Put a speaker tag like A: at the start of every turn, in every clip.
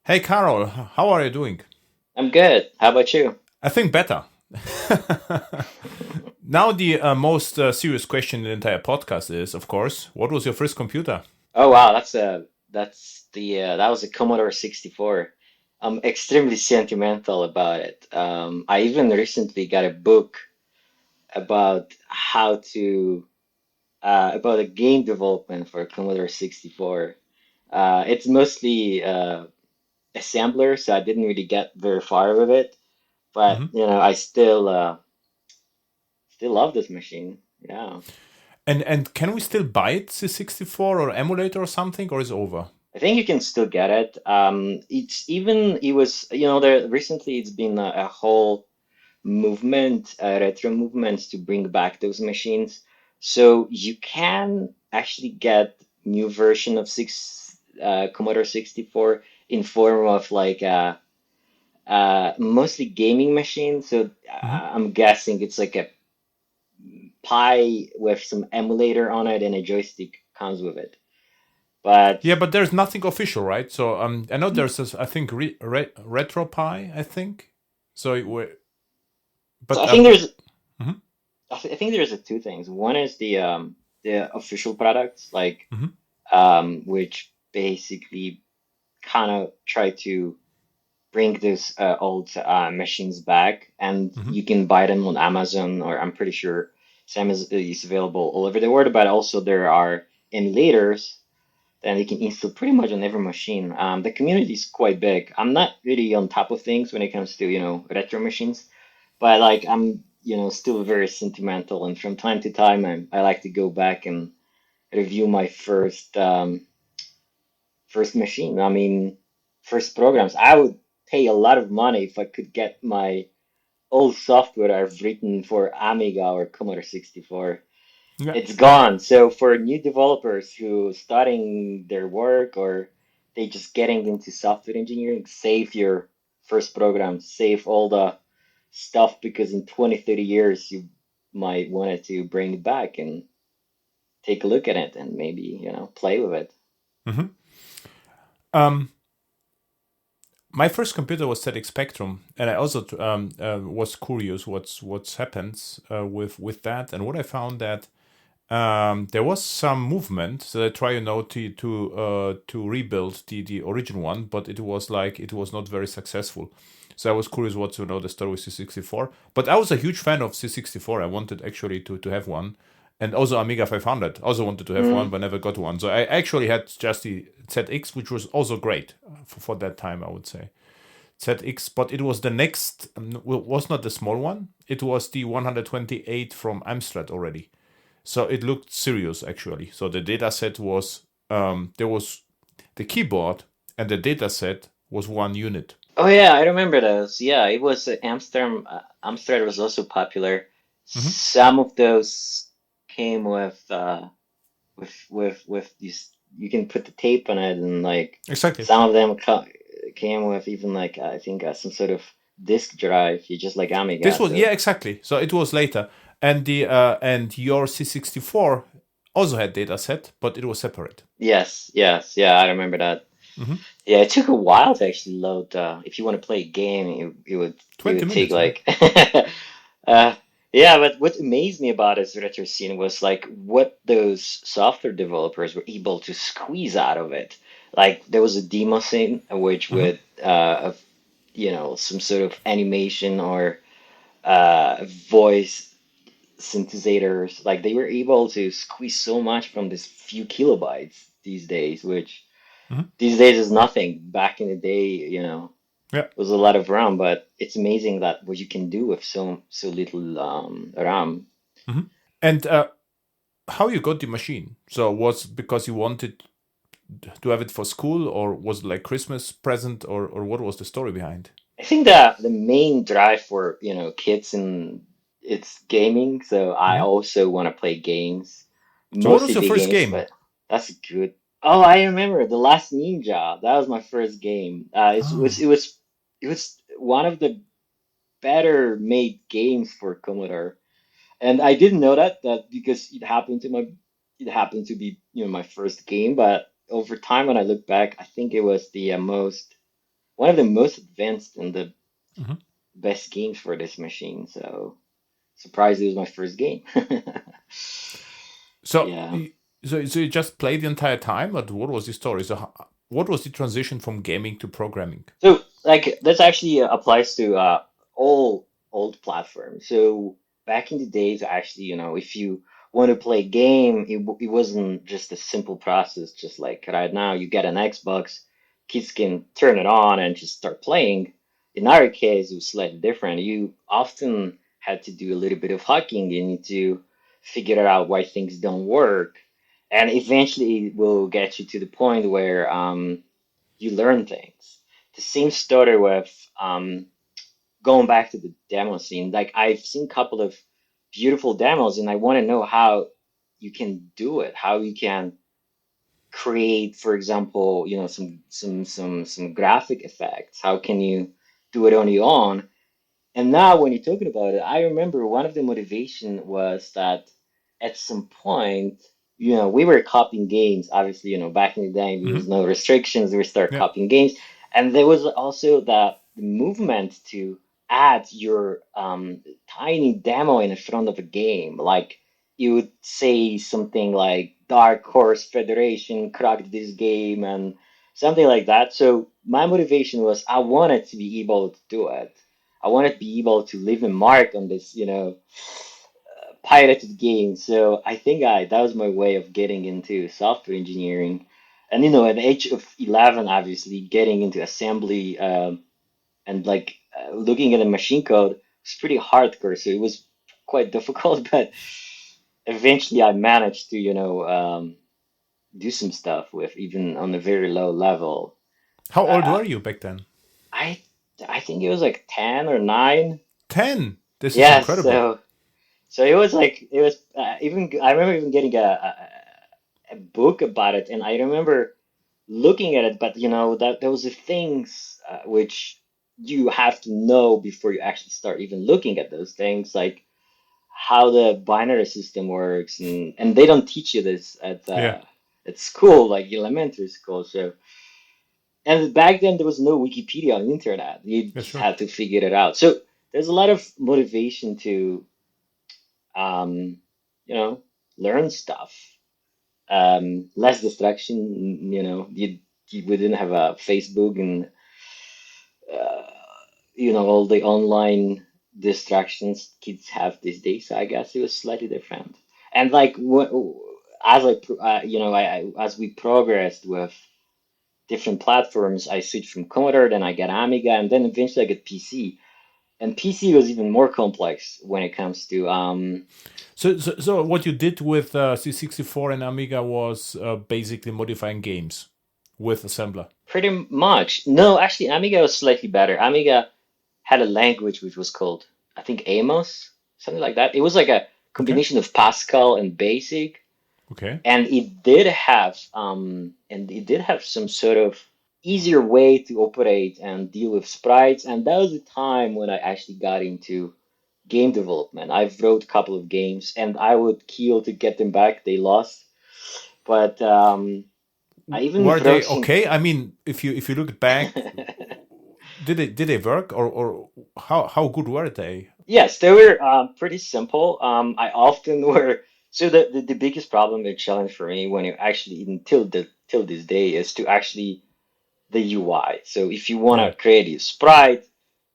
A: Hey Carol, how are you doing?
B: I'm good. How about you?
A: I think better. Now the most serious question in the entire podcast is, of course, what was your first computer?
B: Oh wow, that was a Commodore 64. I'm extremely sentimental about it. I even recently got a book about how to about a game development for Commodore 64. It's mostly assembler, so I didn't really get very far with it. But
A: Hmm.
B: I still love this machine. Yeah.
A: And can we still buy it, C64 or emulator or something, or is it over?
B: I think you can still get it. It was, there recently it's been a whole movement, retro movement to bring back those machines. So you can actually get new version of Commodore 64 in form of like mostly gaming machine. So
A: Hmm.
B: I'm guessing it's like a Pi with some emulator on it and a joystick comes with it. But
A: Yeah, but there's nothing official, right? So I know there's this, I think RetroPie, I think. So
B: so
A: but mhm,
B: I think there's two things. One is the official products, like
A: mhm,
B: which basically kind of try to bring those old machines back, and
A: mhm.
B: you can buy them on Amazon, or I'm pretty sure Sam is available all over the world. But also there are emulators that you can install pretty much on every machine. The community is quite big. I'm not really on top of things when it comes to retro machines, but like I'm still very sentimental, and from time to time I like to go back and review my first machine. I mean, first programs. I would pay a lot of money if I could get my old software I've written for Amiga or Commodore 64.
A: Yeah.
B: It's gone. So for new developers who starting their work, or they just getting into software engineering, save your first program, save all the stuff, because in 20, 30 years you might want it to bring it back and take a look at it and maybe, play with it.
A: Mhm. Um, my first computer was ZX Spectrum, and I also was curious what's happens with that, and what I found that there was some movement that I try, to rebuild the original one, but it was not very successful. So I was curious what to know the story with C64. But I was a huge fan of C64. I wanted actually to have one, and also Amiga 500. Also wanted to have one,
B: Mm.
A: but never got one. So I actually had just the ZX, which was also great for that time, I would say. ZX, but it was the next, was not the small one. It was the 128 from Amstrad already. So it looked serious actually. So the data set was there was the keyboard and the data set was one unit.
B: Oh yeah, I remember those. Yeah, it was Amsterdam. Amsterdam was also popular.
A: Hmm.
B: Some of those came with these. You can put the tape on it, and like
A: Exactly.
B: some of them came with even like I think some sort of disk drive. You just like
A: This
B: Amiga.
A: was,
B: So
A: yeah, exactly. So it was later, and the and your C64 also had data set, but it was separate.
B: yes, yes, yeah, I remember that.
A: Hmm.
B: Yeah, it took a while to actually load. If you want to play a game, it
A: 20
B: would take
A: minutes, yeah.
B: like uh yeah. But what amazed me about this retro scene was like what those software developers were able to squeeze out of it. Like there was a demo scene which
A: Hmm.
B: with some sort of animation or voice synthesizers. Like they were able to squeeze so much from this few kilobytes these days, which
A: Hmm.
B: these days is nothing. Back in the day,
A: Yeah.
B: was a lot of RAM, but it's amazing that what you can do with so little RAM.
A: Hmm. And how you got the machine? So was because you wanted to have it for school, or was it like Christmas present, or what was the story behind?
B: I think that the main drive for kids and it's gaming. So I
A: Hmm.
B: also want to play games,
A: So what was
B: mostly
A: your
B: big
A: first
B: games.
A: game?
B: But that's good. Oh, I remember the Last Ninja. That was my first game.
A: Oh.
B: It was one of the better made games for Commodore. And I didn't know that because it happened to be my first game, but over time when I look back, I think it was the most one of the most advanced and the
A: Mhm.
B: best games for this machine. So surprised it was my first game.
A: So,
B: Yeah.
A: so you just played the entire time, or what was the story? So, what was the transition from gaming to programming?
B: So like that's actually applies to all old platforms. So back in the days, actually, if you want to play a game, it wasn't just a simple process. Just like right now, you get an Xbox, kids can turn it on and just start playing. In our case, it was slightly different. You often had to do a little bit of hacking. You need to figure out why things don't work, and eventually it will get you to the point where you learn things. The same started with going back to the demo scene. Like I've seen a couple of beautiful demos, and I want to know how you can do it, how you can create, for example, some graphic effects. How can you do it on your own? And now, when you're talking about it, I remember one of the motivation was that at some point, we were copying games. Obviously, back in the day, there was
A: Hmm.
B: no restrictions. We start
A: Yeah.
B: copying games, and there was also the movement to add your tiny demo in front of a game. Like you would say something like Dark Horse Federation cracked this game and something like that. So my motivation was I wanted to be able to do it. I want to be able to leave a mark on this, pirated game. So I think that was my way of getting into software engineering. And at the age of 11, obviously getting into assembly and like looking at the machine code was pretty hardcore. So it was quite difficult, but eventually I managed to, do some stuff with even on a very low level.
A: How old
B: Uh,
A: were you back then?
B: I I think it was like 10 or 9.
A: 10. This is
B: Yes,
A: incredible.
B: so it was like it was even I remember even getting a book about it, and I remember looking at it, but that those are things which you have to know before you actually start even looking at those things, like how the binary system works, and they don't teach you this
A: Yeah.
B: at school, like elementary school. So, and back then there was no Wikipedia on the internet. You
A: Yeah,
B: just
A: sure.
B: had to figure it out. So there's a lot of motivation to um, you know, learn stuff. Less distraction, we didn't have a Facebook and, uh, all the online distractions kids have these days. So I guess it was slightly different. And like, as as we progressed with different platforms, I switched from Commodore, then I got Amiga, and then eventually I got PC. And PC was even more complex when it comes to
A: So what you did with C64 and Amiga was basically modifying games with assembler.
B: pretty much. No, actually, Amiga was slightly better. Amiga had a language which was called, I think, Amos, something like that. It was like a
A: Okay.
B: combination of Pascal and Basic,
A: Okay.
B: and it did have some sort of easier way to operate and deal with sprites. And that was the time when I actually got into game development. I've wrote a couple of games, and I would kill to get them back. They lost, but I even
A: Were they
B: wrote some.
A: okay? I mean, if you look back, did they work, or how good were they?
B: Yes, they were pretty simple. I often were so the biggest problem and challenge for me when you actually until the till this day is to actually the UI. So if you want
A: Yeah.
B: to create a sprite,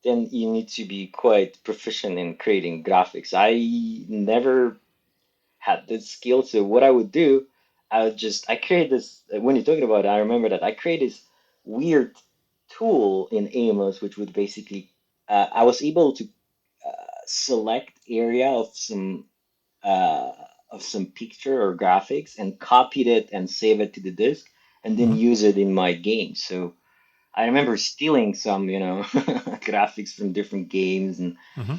B: then you need to be quite proficient in creating graphics. I never had this skill, so what I would do, I create this when you're talking about it, I remember that I created this weird tool in Amos, which would basically I was able to select area uh, of some picture or graphics and copied it and save it to the disk and then
A: Hmm.
B: use it in my game. So I remember stealing some, graphics from different games
A: Hmm.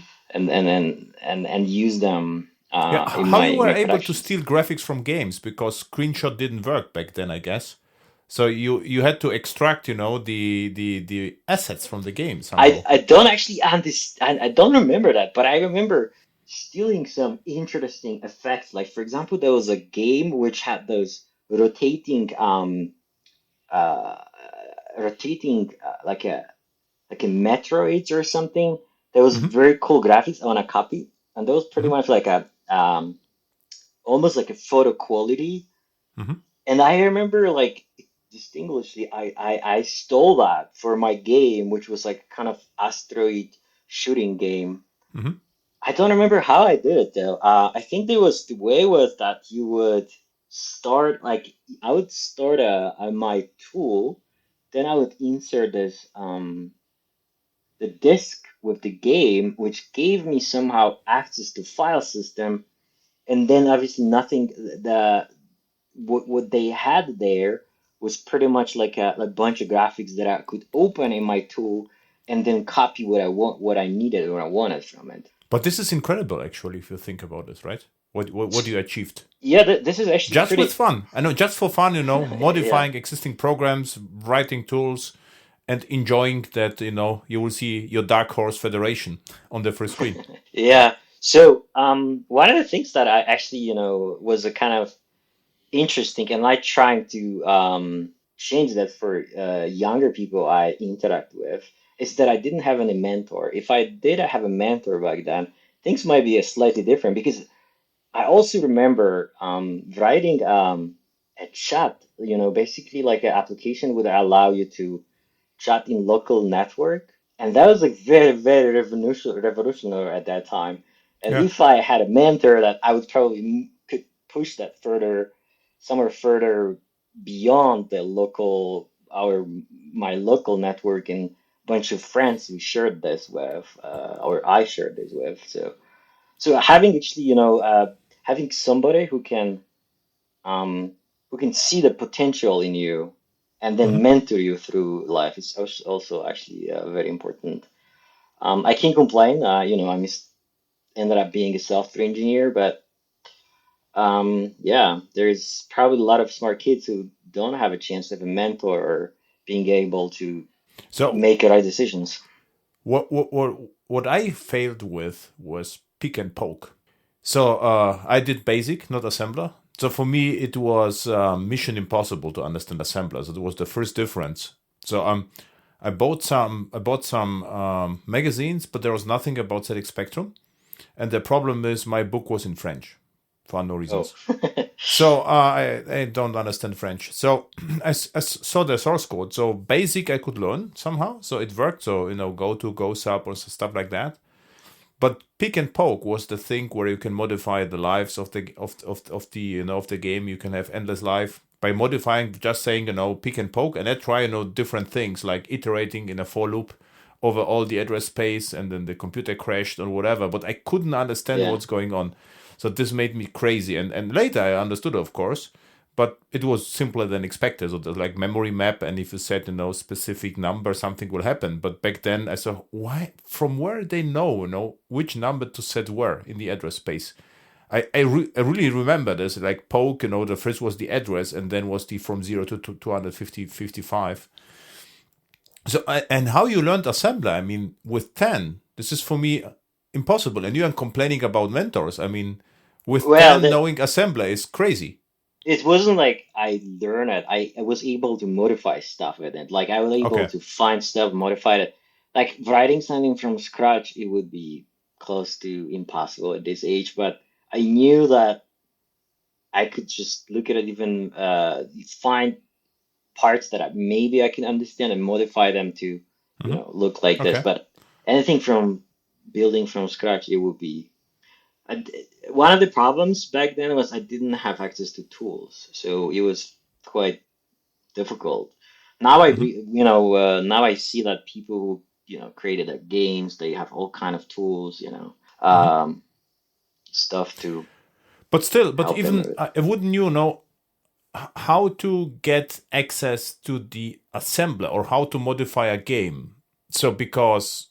B: and use them
A: Yeah.
B: in
A: How you
B: my
A: were
B: my
A: able to
B: productions.
A: steal graphics from games, because screenshot didn't work back then, I guess. So you had to extract, the assets from the game
B: I
A: somehow.
B: I don't actually understand. I don't remember that, but I remember stealing some interesting effects. Like for example, there was a game which had those rotating uh, rotating like a Metroid or something. There was
A: Hmm.
B: very cool graphics on a copy, and that was pretty
A: Hmm.
B: much like a almost like a photo quality.
A: Hmm.
B: And I remember like distinguishedly, I stole that for my game, which was like kind of asteroid shooting game.
A: Hmm.
B: I don't remember how I did it though. I think there was the way was that you would start like I would start my tool, then I would insert this the disk with the game, which gave me somehow access to file system, and then obviously nothing what they had there was pretty much like a bunch of graphics that I could open in my tool and then copy what I needed or I wanted from it.
A: But this is incredible, actually, if you think about it, right? What you achieved
B: Yeah, this is actually
A: just with
B: pretty.
A: fun. I know, just for fun,
B: Yeah.
A: modifying existing programs, writing tools, and enjoying that. You will see your Dark Horse Federation on the first screen.
B: Yeah. So, one of the things that I actually, was a kind of interesting, and I trying to change that for younger people I interact with, is that I didn't have any mentor. If I did have a mentor back then, things might be a slightly different because I also remember writing a chat, basically like an application would allow you to chat in local network. And that was like very, very revolutionary at that time. And
A: Yeah.
B: if I had a mentor that I would probably could push that further, somewhere further beyond the local, my local network and bunch of friends we shared this with, or I shared this with. So having actually, having somebody um, who can see the potential in you and then
A: Hmm.
B: mentor you through life is also actually very important. I can't complain. Ended up being a software engineer, but yeah, there's probably a lot of smart kids who don't have a chance to have a mentor or being able to
A: So
B: make right decisions.
A: what I failed with was pick and poke. So I did basic, not assembler. So for me, it was mission impossible to understand assembler. So it was the first difference. So I bought some magazines, but there was nothing about ZX Spectrum. And the problem is my book was in French for no
B: Oh,
A: reasons. So I don't understand French. So I saw the source code. So basic I could learn somehow. So it worked. So go to go sub or stuff like that. But pick and poke was the thing where you can modify the lives of the of the game. You can have endless life by modifying, just saying pick and poke, and I try different things like iterating in a for loop over all the address space, and then the computer crashed or whatever. But I couldn't understand
B: yeah,
A: what's going on, so this made me crazy. And later I understood, of course, but it was simpler than expected. So there's like memory map, and if you set specific number, something will happen. But back then I saw why from where they know which number to set where in the address space. I really remember this like poke. The first was the address, and then was the from 0 to 255. So and how you learned assembler? I mean, with 10, this is for me impossible. And you are complaining about mentors. I mean, with
B: well,
A: 10 knowing assembler is crazy.
B: it wasn't like I learned it. I was able to modify stuff with it. Like I was able
A: Okay.
B: to find stuff, modify it. Like writing something from scratch, it would be close to impossible at this age. But I knew that I could just look at it, even find parts that maybe I can understand and modify them to,
A: Hmm.
B: look like this.
A: Okay.
B: But anything from building from scratch, it would be I d one of the problems back then was I didn't have access to tools, so it was quite difficult. Now
A: Hmm.
B: now I see that people who, created their games, they have all kind of tools,
A: Hmm.
B: stuff to
A: But still, but
B: help them with
A: even
B: it.
A: wouldn't you know how to get access to the assembler or how to modify a game? So because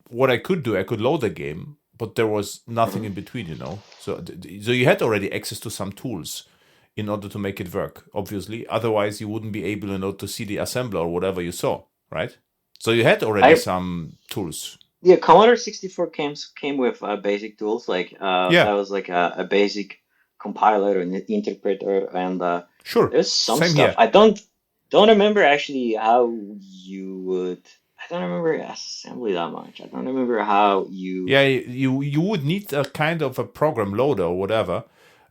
A: what I could do, I could load a game, but there was nothing in between. So you had already access to some tools in order to make it work. Obviously, otherwise you wouldn't be able, to see the assembler or whatever you saw, right? So you had already
B: I
A: some tools.
B: Yeah, Commodore 64 came with basic tools like that
A: Yeah,
B: was like a basic compiler and interpreter and
A: sure.
B: there's some
A: Same
B: stuff.
A: here.
B: I don't. don't remember actually how you would. I don't remember assembly that much. I don't remember how you.
A: Yeah, you would need a kind of a program loader or whatever.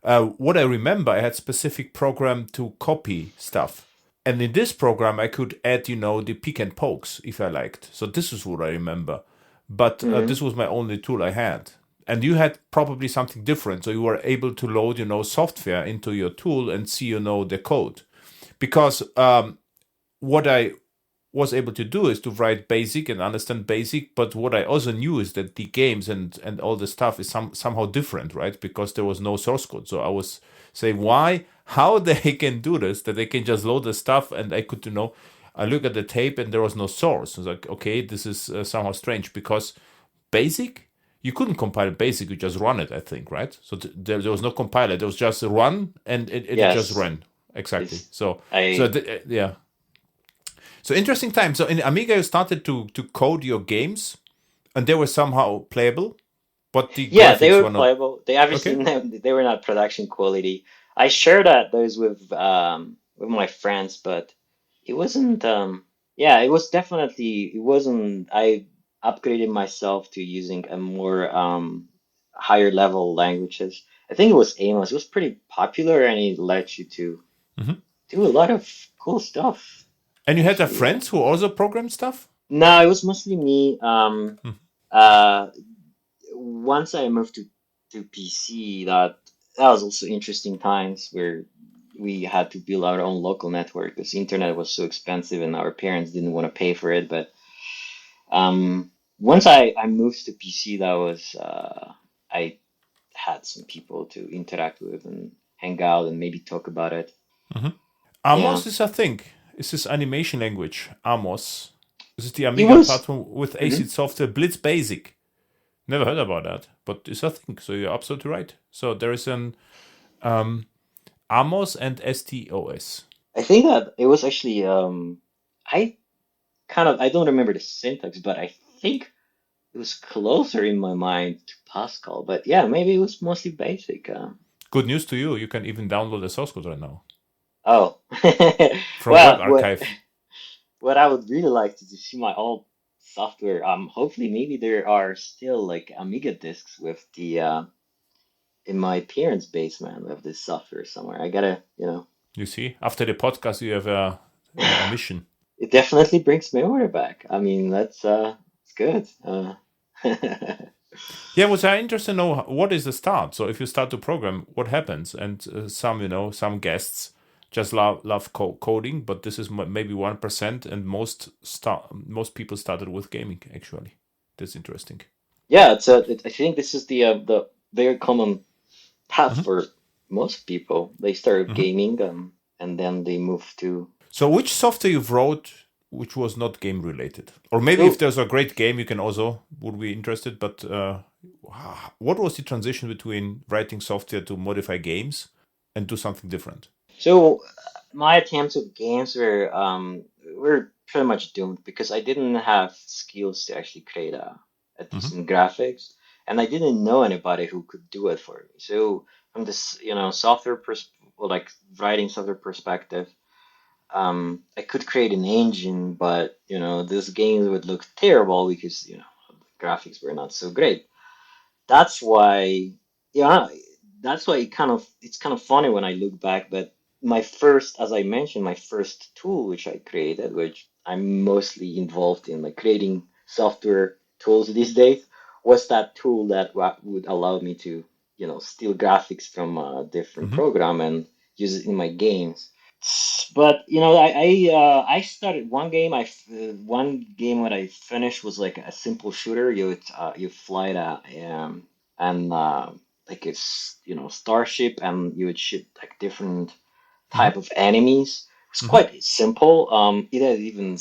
A: What I remember, I had specific program to copy stuff, and in this program I could add, the peek and pokes if I liked. So this is what I remember, but
B: Mhm.
A: this was my only tool I had. And you had probably something different, so you were able to load, software into your tool and see, the code. Because what I was able to do is to write basic and understand basic, but what I also knew is that the games and all the stuff is somehow different, right? Because there was no source code. So I was saying how they can do this, that they can just load the stuff, and I could, I look at the tape and there was no source. I was like, okay, this is somehow strange, because basic, you couldn't compile basic, you just run it, I think, right? So there was no compiler, there was just run, and it just
B: Yes,
A: ran. Exactly.
B: it's
A: So
B: I.
A: yeah. So interesting time. So in Amiga, you started to code your games, and they were somehow playable, but the
B: Yeah, they
A: graphics
B: were
A: were not.
B: playable. They obviously
A: Okay.
B: they were not production quality. I shared that those with my friends, but it wasn't yeah, it was definitely it wasn't I upgraded myself to using a more higher level languages. I think it was Amos. It was pretty popular and it let you to
A: Hmm.
B: do a lot of cool stuff.
A: And you had a
B: Actually, yeah.
A: friends who also programmed stuff.
B: No, it was mostly me.
A: Hmm.
B: Uh Once I moved to PC, that was also interesting times where we had to build our own local network because internet was so expensive and our parents didn't want to pay for it. But once I moved to PC, that was I had some people to interact with and hang out and maybe talk about it.
A: Hmm.
B: Yeah,
A: Amos is, I think, is this animation language. Amos. This is the
B: it
A: Amiga
B: was.
A: platform with
B: Mhm.
A: ACID software Blitz Basic. Never heard about that, but it's a thing. So you're absolutely right. So there is an um, Amos and STOS.
B: I think that it was actually I I don't remember the syntax, but I think it was closer in my mind to Pascal, but yeah, maybe it was mostly basic.
A: Good news to you. You can even download the source code right now
B: Oh,
A: from Web
B: well, what
A: Archive.
B: what I would really like to see my old software. Hopefully, maybe there are still like Amiga discs with the in my parents' basement of this software somewhere. I gotta,
A: You see, after the podcast, you have a mission.
B: it definitely brings memory back. I mean, that's it's good.
A: Yeah, was I interested to know what is the start? So if you start to program, what happens? And some guests just love coding, but this is maybe 1%, and most people started with gaming. Actually, that's interesting.
B: Yeah, I think this is the very common path
A: Hmm.
B: for most people. They start
A: Hmm.
B: gaming, and then they move to.
A: So which software you wrote which was not game related, or maybe if
B: So
A: there's a great game, you can also would be interested. But what was the transition between writing software to modify games and do something different?
B: so my attempts with games were pretty much doomed because I didn't have skills to actually create a
A: Hmm.
B: decent graphics, and I didn't know anybody who could do it for me. So from this, software well, like writing software perspective, I could create an engine, but this game would look terrible because graphics were not so great. That's why, yeah, that's why it's kind of funny when I look back. But my first, as I mentioned, my first tool which I created, which I'm mostly involved in, like creating software tools these days, was that tool that would allow me to, steal graphics from a different
A: Hmm.
B: program and use it in my games. But I started one game when I finished was like a simple shooter. You fly and like it's starship and you would shoot like different
A: Hmm.
B: type of enemies. It's
A: Hmm.
B: quite simple. It had even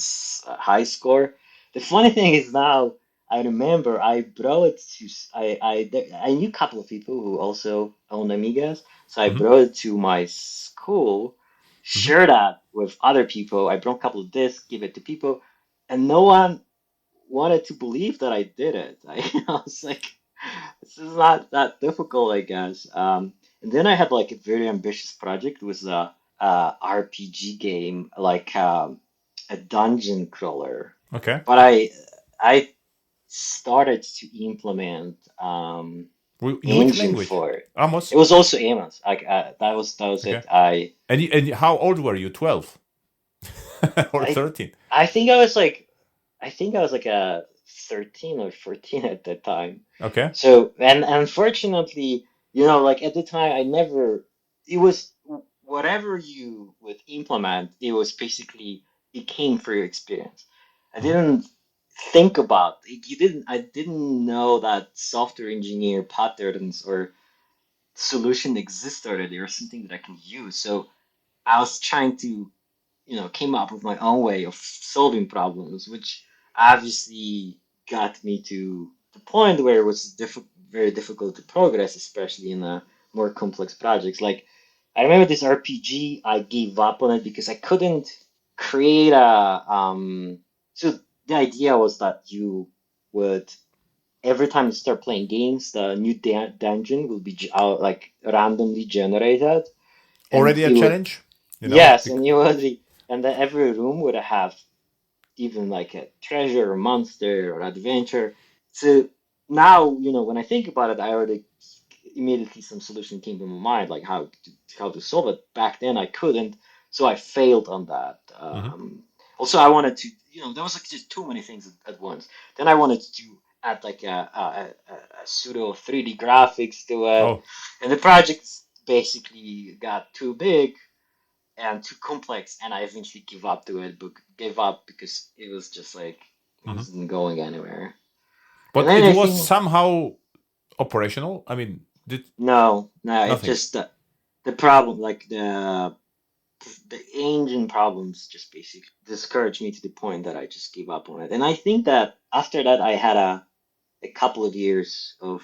B: a high score. The funny thing is now I remember I brought it to I knew a couple of people who also owned Amigas, so I
A: Hmm.
B: brought it to my school,
A: Hmm.
B: shared that with other people. I brought a couple of discs, give it to people, and no one wanted to believe that I did it. I was like, this is not that difficult, I guess. And then I had like a very ambitious project with RPG game, like a dungeon crawler.
A: Okay.
B: But I started to implement
A: In which
B: engine
A: language?
B: for it. It
A: Amos.
B: was also Amos. Like that was
A: Okay.
B: it.
A: And how old were you? 12 or
B: I
A: 13?
B: I think I was like I think I was like a 13 or 14 at that time.
A: Okay.
B: So, and unfortunately, like at the time, it was whatever you would implement, it was basically, it came for your experience. I
A: Mhm.
B: didn't think about it. I didn't know that software engineer patterns or solution exist already or something that I can use. So I was trying to came up with my own way of solving problems, which obviously got me to the point where it was very difficult to progress, especially in more complex projects. Like, I remember this RPG, I gave up on it because I couldn't create So the idea was that you would every time you start playing games, the new dungeon will be like randomly generated, and
A: Already a
B: it would
A: challenge,
B: Yes, and and then every room would have even like a treasure or monster or adventure. So now, when I think about it, I already immediately some solution came to my mind, like how to solve it. Back then I couldn't, so I failed on that.
A: Hmm.
B: Also, I wanted to, there was like just too many things at once. Then I wanted to add like a pseudo 3D graphics to it,
A: Oh.
B: and the project basically got too big and too complex, and I eventually gave up because it was just like it
A: Hmm.
B: wasn't going anywhere. And
A: But
B: then
A: it
B: I
A: was
B: think
A: somehow operational. I mean, did
B: no, it
A: nothing.
B: just the problem, like the engine problems, just basically discouraged me to the point that I just gave up on it. And I think that after that, I had a couple of years of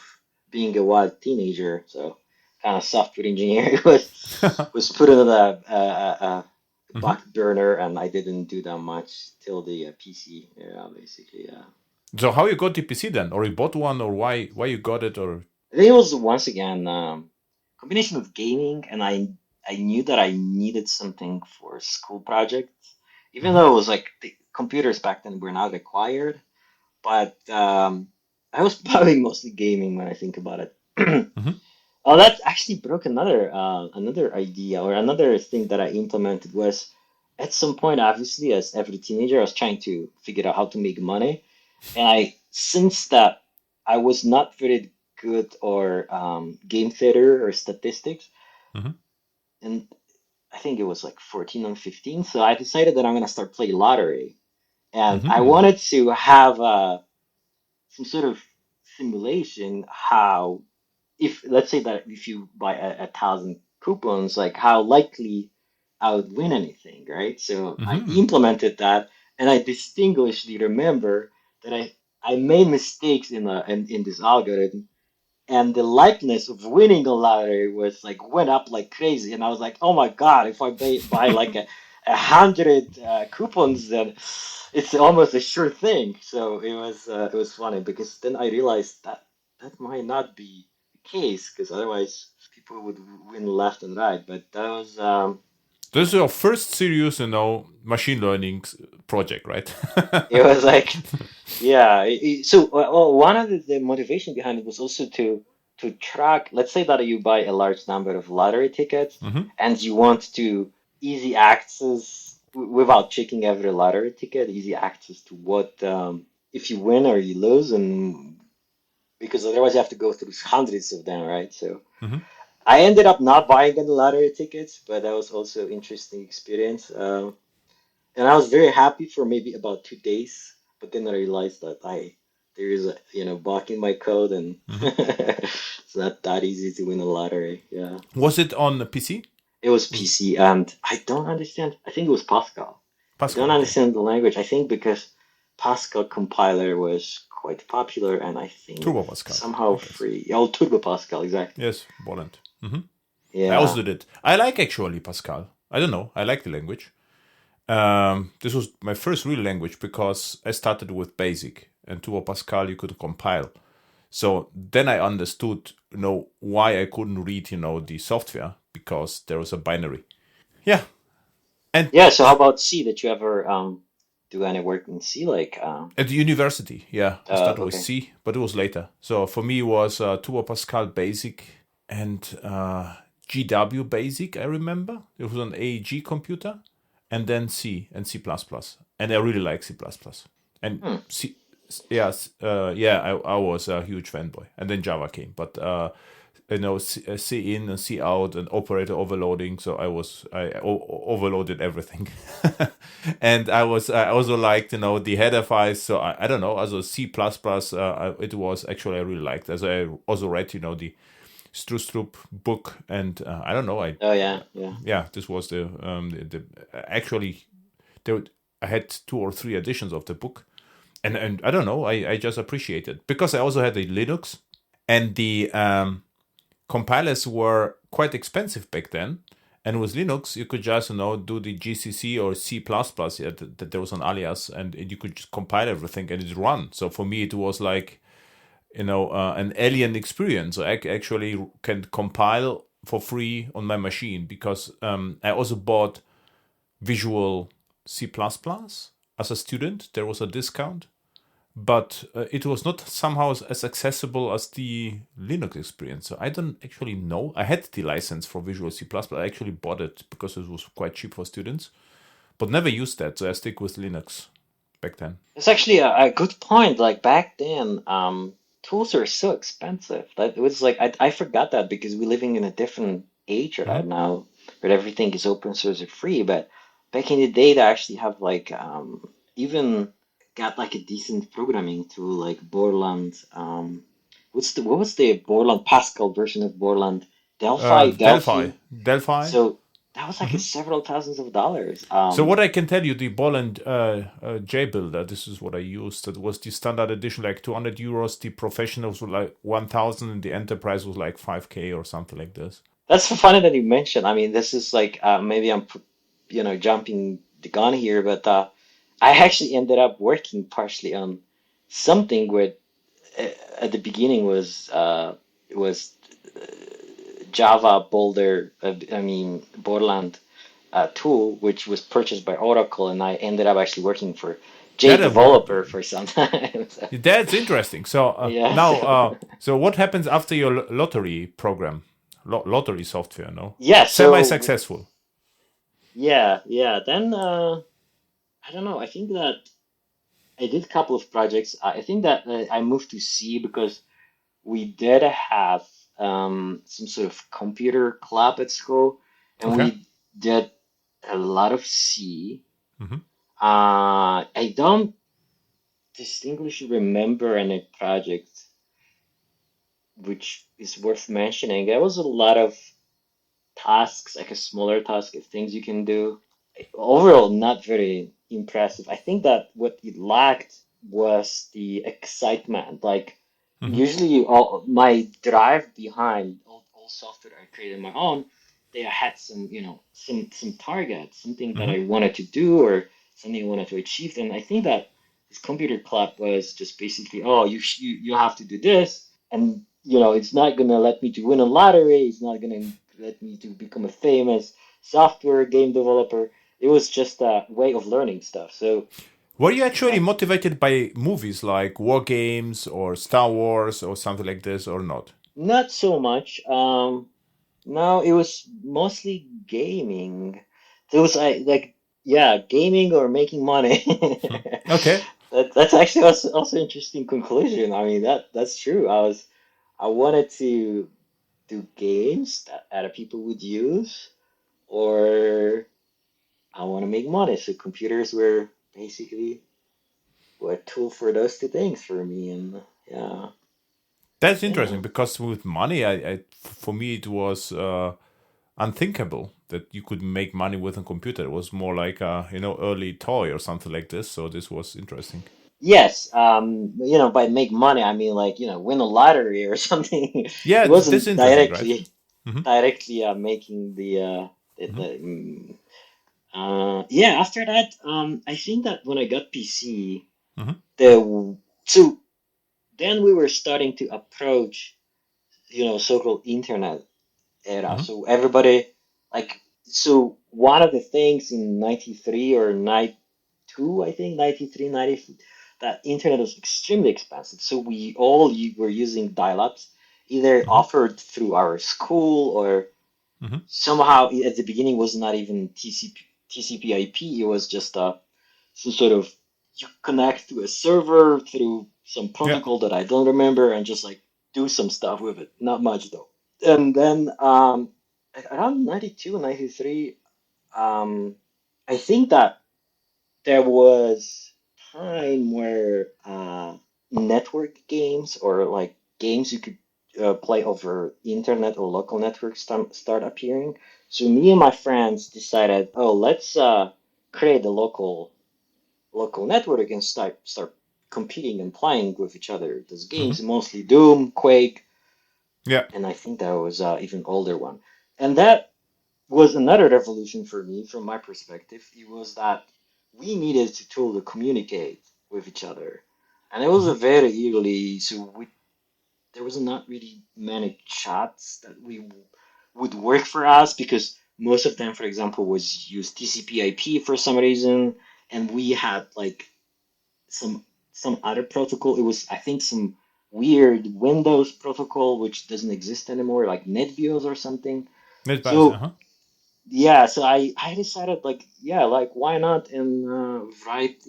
B: being a wild teenager, so kind of software engineering was put on the
A: Hmm.
B: back burner, and I didn't do that much till the PC. Yeah, basically. Yeah,
A: So how you got the PC then, or you bought one, or why you got it, or
B: I think it was once again combination of gaming, and I knew that I needed something for school projects, even
A: hmm.
B: though it was like the computers back then were not required. But I was probably mostly gaming when I think about it.
A: Hmm.
B: Oh, that actually broke another idea or another thing that I implemented was at some point, obviously, as every teenager, I was trying to figure out how to make money, and I since that I was not very good or game theater or statistics,
A: Hmm.
B: and I think it was like 14 and 15, so I decided that I'm gonna start playing lottery, and I
A: Hmm.
B: wanted to have some sort of simulation how if let's say that if you buy a thousand coupons, like how likely I would win anything, right? So I
A: Hmm.
B: implemented that, and I distinctly remember that I made mistakes in this algorithm, and the likeness of winning a lottery was like went up like crazy, and I was like, oh my god, if I buy like a hundred coupons, then it's almost a sure thing. So it was funny because then I realized that that might not be the case because otherwise people would win left and right. But that was
A: This is your first serious, machine learning project, right?
B: it was like yeah. So one of the motivation behind it was also to track. Let's say that you buy a large number of lottery tickets
A: Hmm.
B: and you want to easy access without checking every lottery ticket, easy access to what if you win or you lose, and because otherwise you have to go through hundreds of them, right? So
A: Hmm.
B: I ended up not buying any lottery tickets, but that was also interesting experience. And I was very happy for maybe about 2 days, but then I realized that there is a bug in my code, and
A: Hmm.
B: it's not that easy to win a lottery. Yeah,
A: Was it on the PC?
B: it was
A: Was it
B: PC, and I don't understand. I think it was Pascal. I
A: Pascal?
B: don't
A: Okay.
B: understand the language. I think because Pascal compiler was quite popular, and I think
A: Turbo Pascal,
B: somehow
A: I guess.
B: free. Oh, Turbo Pascal, exactly.
A: Yes, Poland. I
B: Yeah.
A: also did it. I like actually Pascal. I don't know. I like the language. This was my first real language because I started with Basic, and Turbo Pascal you could compile. So then I understood, why I couldn't read, the software because there was a binary. Yeah, and
B: Yeah. So how about C? Did you ever do any work in C? Like
A: at the university, yeah, I started with
B: okay.
A: C, but it was later. So for me, it was Turbo Pascal Basic and GW Basic. I remember it was an AEG computer, and then C and C++, and I really like C++. And
B: Hmm.
A: C, yes, yeah, I was a huge fanboy, and then Java came, but C in and C out and operator overloading. So I overloaded everything, and I also liked the header files. So I don't know. Also C++, it was actually I really liked. As I also read the Strustrup book, and I don't know.
B: Oh yeah, yeah.
A: Yeah, this was the actually there. I had 2 or 3 editions of the book, and I don't know. I just appreciate it because I also had the Linux and the compilers were quite expensive back then. And with Linux, you could just do the GCC or C++. Yeah, there was an alias, and you could just compile everything and it run. So for me, it was like an alien experience. So I actually can compile for free on my machine because I also bought Visual C++ as a student. There was a discount, but it was not somehow as accessible as the Linux experience. So I don't actually know. I had the license for Visual C++, but I actually bought it because it was quite cheap for students, but never used that. So I stick with Linux back then.
B: It's actually a good point. Like back then, tools are so expensive. That it was like I forgot that because we're living in a different age right
A: Hmm.
B: now, where everything is open source or free. But back in the day, they actually have like even got like a decent programming tool like Borland. What was the Borland Pascal version of Borland?
A: Delphi.
B: Delphi.
A: Delphi.
B: So that was like a
A: Hmm.
B: several thousands of dollars.
A: So what I can tell you, the Bolland JBuilder, this is what I used. That was the standard edition, like 200 euros. The professionals were like 1,000, and the enterprise was like 5K or something like this.
B: That's funny that you mentioned. I mean, this is like maybe I'm, jumping the gun here, but I actually ended up working partially on something where uh, at the beginning was Java Boulder, Borland tool, which was purchased by Oracle, and I ended up actually working for
A: That I want.
B: JDeveloper for some time. So,
A: That's interesting. So
B: yeah,
A: now,
B: so
A: so what happens after your lottery program, lottery software? No,
B: yeah, so
A: semi-successful.
B: yeah. Then I don't know. I think that I did a couple of projects. I think that I moved to C because we did have some sort of computer club at school, and
A: Okay.
B: we did a lot of C.
A: Hmm.
B: I don't distinctly remember any project which is worth mentioning. There was a lot of tasks, like a smaller task of things you can do. Overall, not very impressive. I think that what it lacked was the excitement. Like
A: Hmm.
B: usually, all my drive behind all software I created on my own, they had some, some target, something that
A: Hmm.
B: I wanted to do or something I wanted to achieve. And I think that this computer club was just basically, oh, you have to do this, and it's not gonna let me to win a lottery. It's not gonna let me to become a famous software game developer. It was just a way of learning stuff. So
A: Were you actually
B: uh,
A: motivated by movies like War Games or Star Wars or something like this, or not?
B: not so much. No, it was mostly gaming. So it was yeah, gaming or making money.
A: Hmm. Okay.
B: That's actually also interesting conclusion. I mean that's true. I wanted to do games that other people would use, or I want to make money. So computers were basically a tool for those two things for me. And yeah,
A: That's
B: yeah,
A: interesting because with money, for me it was unthinkable that you could make money with a computer. It was more like a early toy or something like this. So this was interesting.
B: yes. By make money, I mean like win a lottery or something.
A: Yeah,
B: It
A: this is
B: wasn't
A: interesting, right? Hmm.
B: directly making
A: Hmm.
B: yeah. After that, I think that when I got PC,
A: Hmm.
B: the so then we were starting to approach so-called internet era.
A: Hmm.
B: So everybody like So one of the things in 93 or 92, I think, 93, 90, that internet was extremely expensive. So we all were using dial-ups, either
A: Mm-hmm.
B: offered through our school or
A: Mm-hmm.
B: somehow at the beginning was not even TCP/IP. It was just some sort of you connect to a server through some
A: Yeah.
B: protocol that I don't remember and just like do some stuff with it. Not much though. And then around 92, 93, I think that there was time where network games or like games you could play over internet or local networks start appearing. So me and my friends decided, oh, let's create a local network and start competing and playing with each other. Those
A: Mm-hmm.
B: games, mostly Doom, Quake,
A: Yeah.
B: and I think that was even older one. And that was another revolution for me from my perspective. It was that we needed to tool to communicate with each other. And it was
A: Mm-hmm.
B: a very early, so there was not really many chats that would work for us because most of them, for example, was use TCP/IP for some reason, and we had like some some other protocol. It was I think some weird Windows protocol which doesn't exist anymore, like NetBeans or something.
A: NetBeans.
B: So
A: Uh-huh.
B: yeah, so I decided like yeah, like why not and write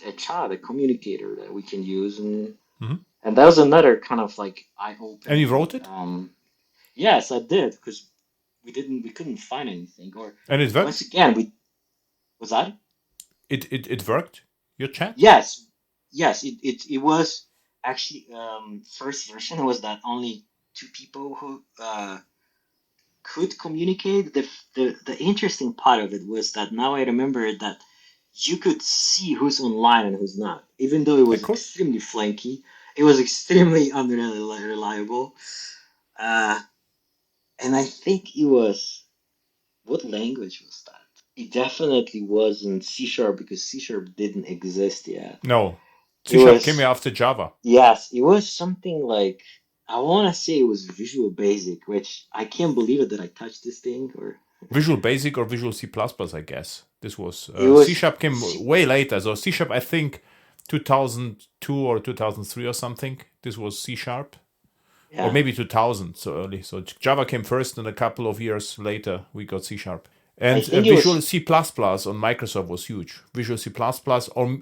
B: a chat, a communicator that we can use
A: Mm-hmm.
B: and that was another kind of like
A: And you
B: eye-opening.
A: wrote it,
B: Yes, I did because we couldn't find anything or
A: and it
B: once
A: worked.
B: again we was that
A: It worked. Your chat.
B: yes yes it was actually first version was that only two people who could communicate. The interesting part of it was that now I remember that you could see who's online and who's not, even though it
A: Yeah,
B: was
A: cool.
B: extremely flanky. It was extremely unreliable, uh, and I think it was what language was that? It definitely wasn't C sharp because C sharp didn't exist yet.
A: No,
B: It
A: C Sharp came
B: was
A: after Java.
B: yes, it was something like I want to say it was Visual Basic, which I can't believe it that I touched this thing or
A: Visual Basic or Visual C++, I guess. This was
B: it
A: C
B: was
A: Sharp came way later. So C Sharp, I think, 2002 or 2003 or something. This was C Sharp, or
B: yeah.
A: maybe 2000, so early. So Java came first, and a couple of years later we got C Sharp.
B: I
A: And
B: think it
A: Visual
B: was
A: C++ on Microsoft was huge. Visual C++, or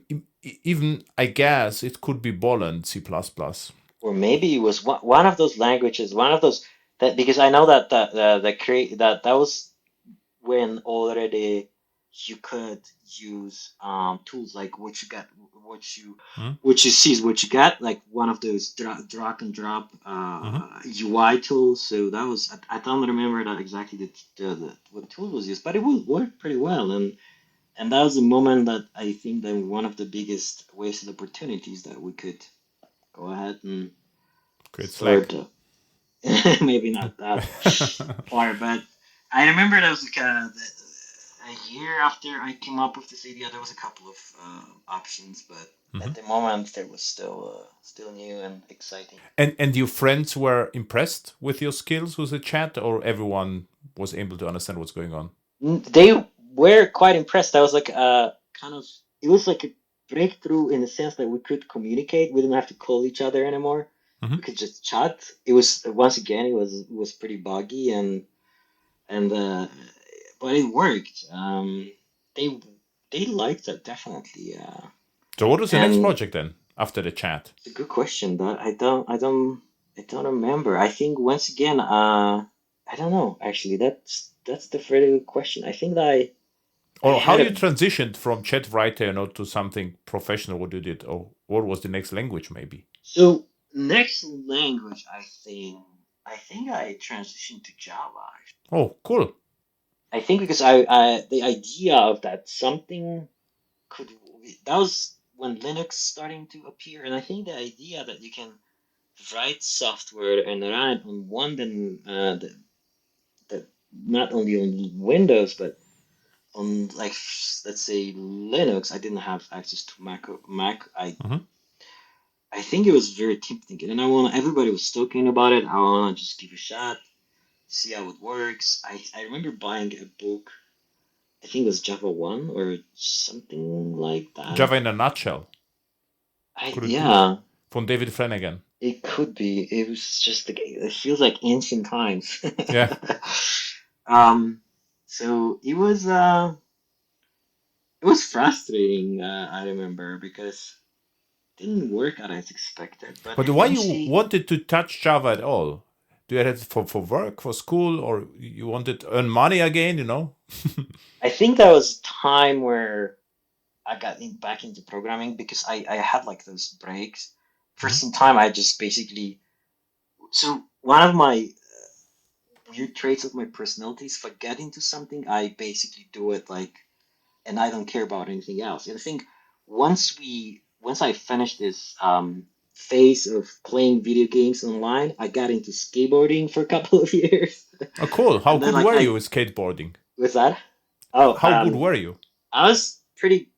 A: even I guess it could be Bolland C++.
B: or maybe it was one of those languages, one of those that because I know that the create that was when already you could use tools like what you
A: Hmm.
B: what you see what you got like one of those drag and drop
A: Hmm.
B: UI tools. So that was I don't remember that exactly what tool was used, but it would work pretty well. And that was a moment that I think that one of the biggest wasted opportunities that we could go ahead and
A: Great Slack.
B: start. Maybe not that far, but I remember that was like a year after I came up with this idea. There was a couple of options, but at
A: Hmm.
B: the moment it was still new and exciting.
A: And your friends were impressed with your skills with the chat, or everyone was able to understand what's going on?
B: They were quite impressed. I was like kind of it was like a breakthrough in the sense that we could communicate. We didn't have to call each other anymore.
A: Hmm.
B: We could just chat. It was once again it was pretty buggy and but it worked. They they liked it definitely.
A: So what was the next
B: And
A: project then after the chat?
B: it's a good question, but I don't remember. I think once again, I don't know. Actually, that's the very good question. I think that I
A: Or how
B: had
A: you
B: a
A: transitioned from chat writer, to something professional? What you did, or what was the next language maybe?
B: so next language. I think I transitioned to Java.
A: Oh, cool.
B: I think because I the idea of that something could that was when Linux starting to appear, and I think the idea that you can write software and run it on one then not only on Windows but on like let's say Linux. I didn't have access to Mac. I
A: Hmm.
B: I think it was very tempting, and I want everybody was talking about it. I want to just give a shot. see how it works. I remember buying a book. I think it was Java 1 or something like that.
A: Java in a nutshell. Could it be?
B: Yeah,
A: From David Flanagan.
B: it could be. It was just like, it feels like ancient times.
A: Yeah.
B: um, so it was frustrating. I remember because it didn't work out as expected. But
A: But why you
B: eventually,
A: wanted to touch Java at all? Do you have it for work, for school, or you wanted to earn money again, you know?
B: I think that was a time where I got back into programming because I had like those breaks. For
A: Mhm.
B: some time, I just basically. So one of my weird traits of my personality is if I get into something, I basically do it like, and I don't care about anything else. And I think once I finished this phase of playing video games online, I got into skateboarding for a couple of years,
A: Oh, cool. How
B: and then
A: good
B: like
A: were
B: I
A: you with skateboarding?
B: with that. Oh,
A: How good were you?
B: I was pretty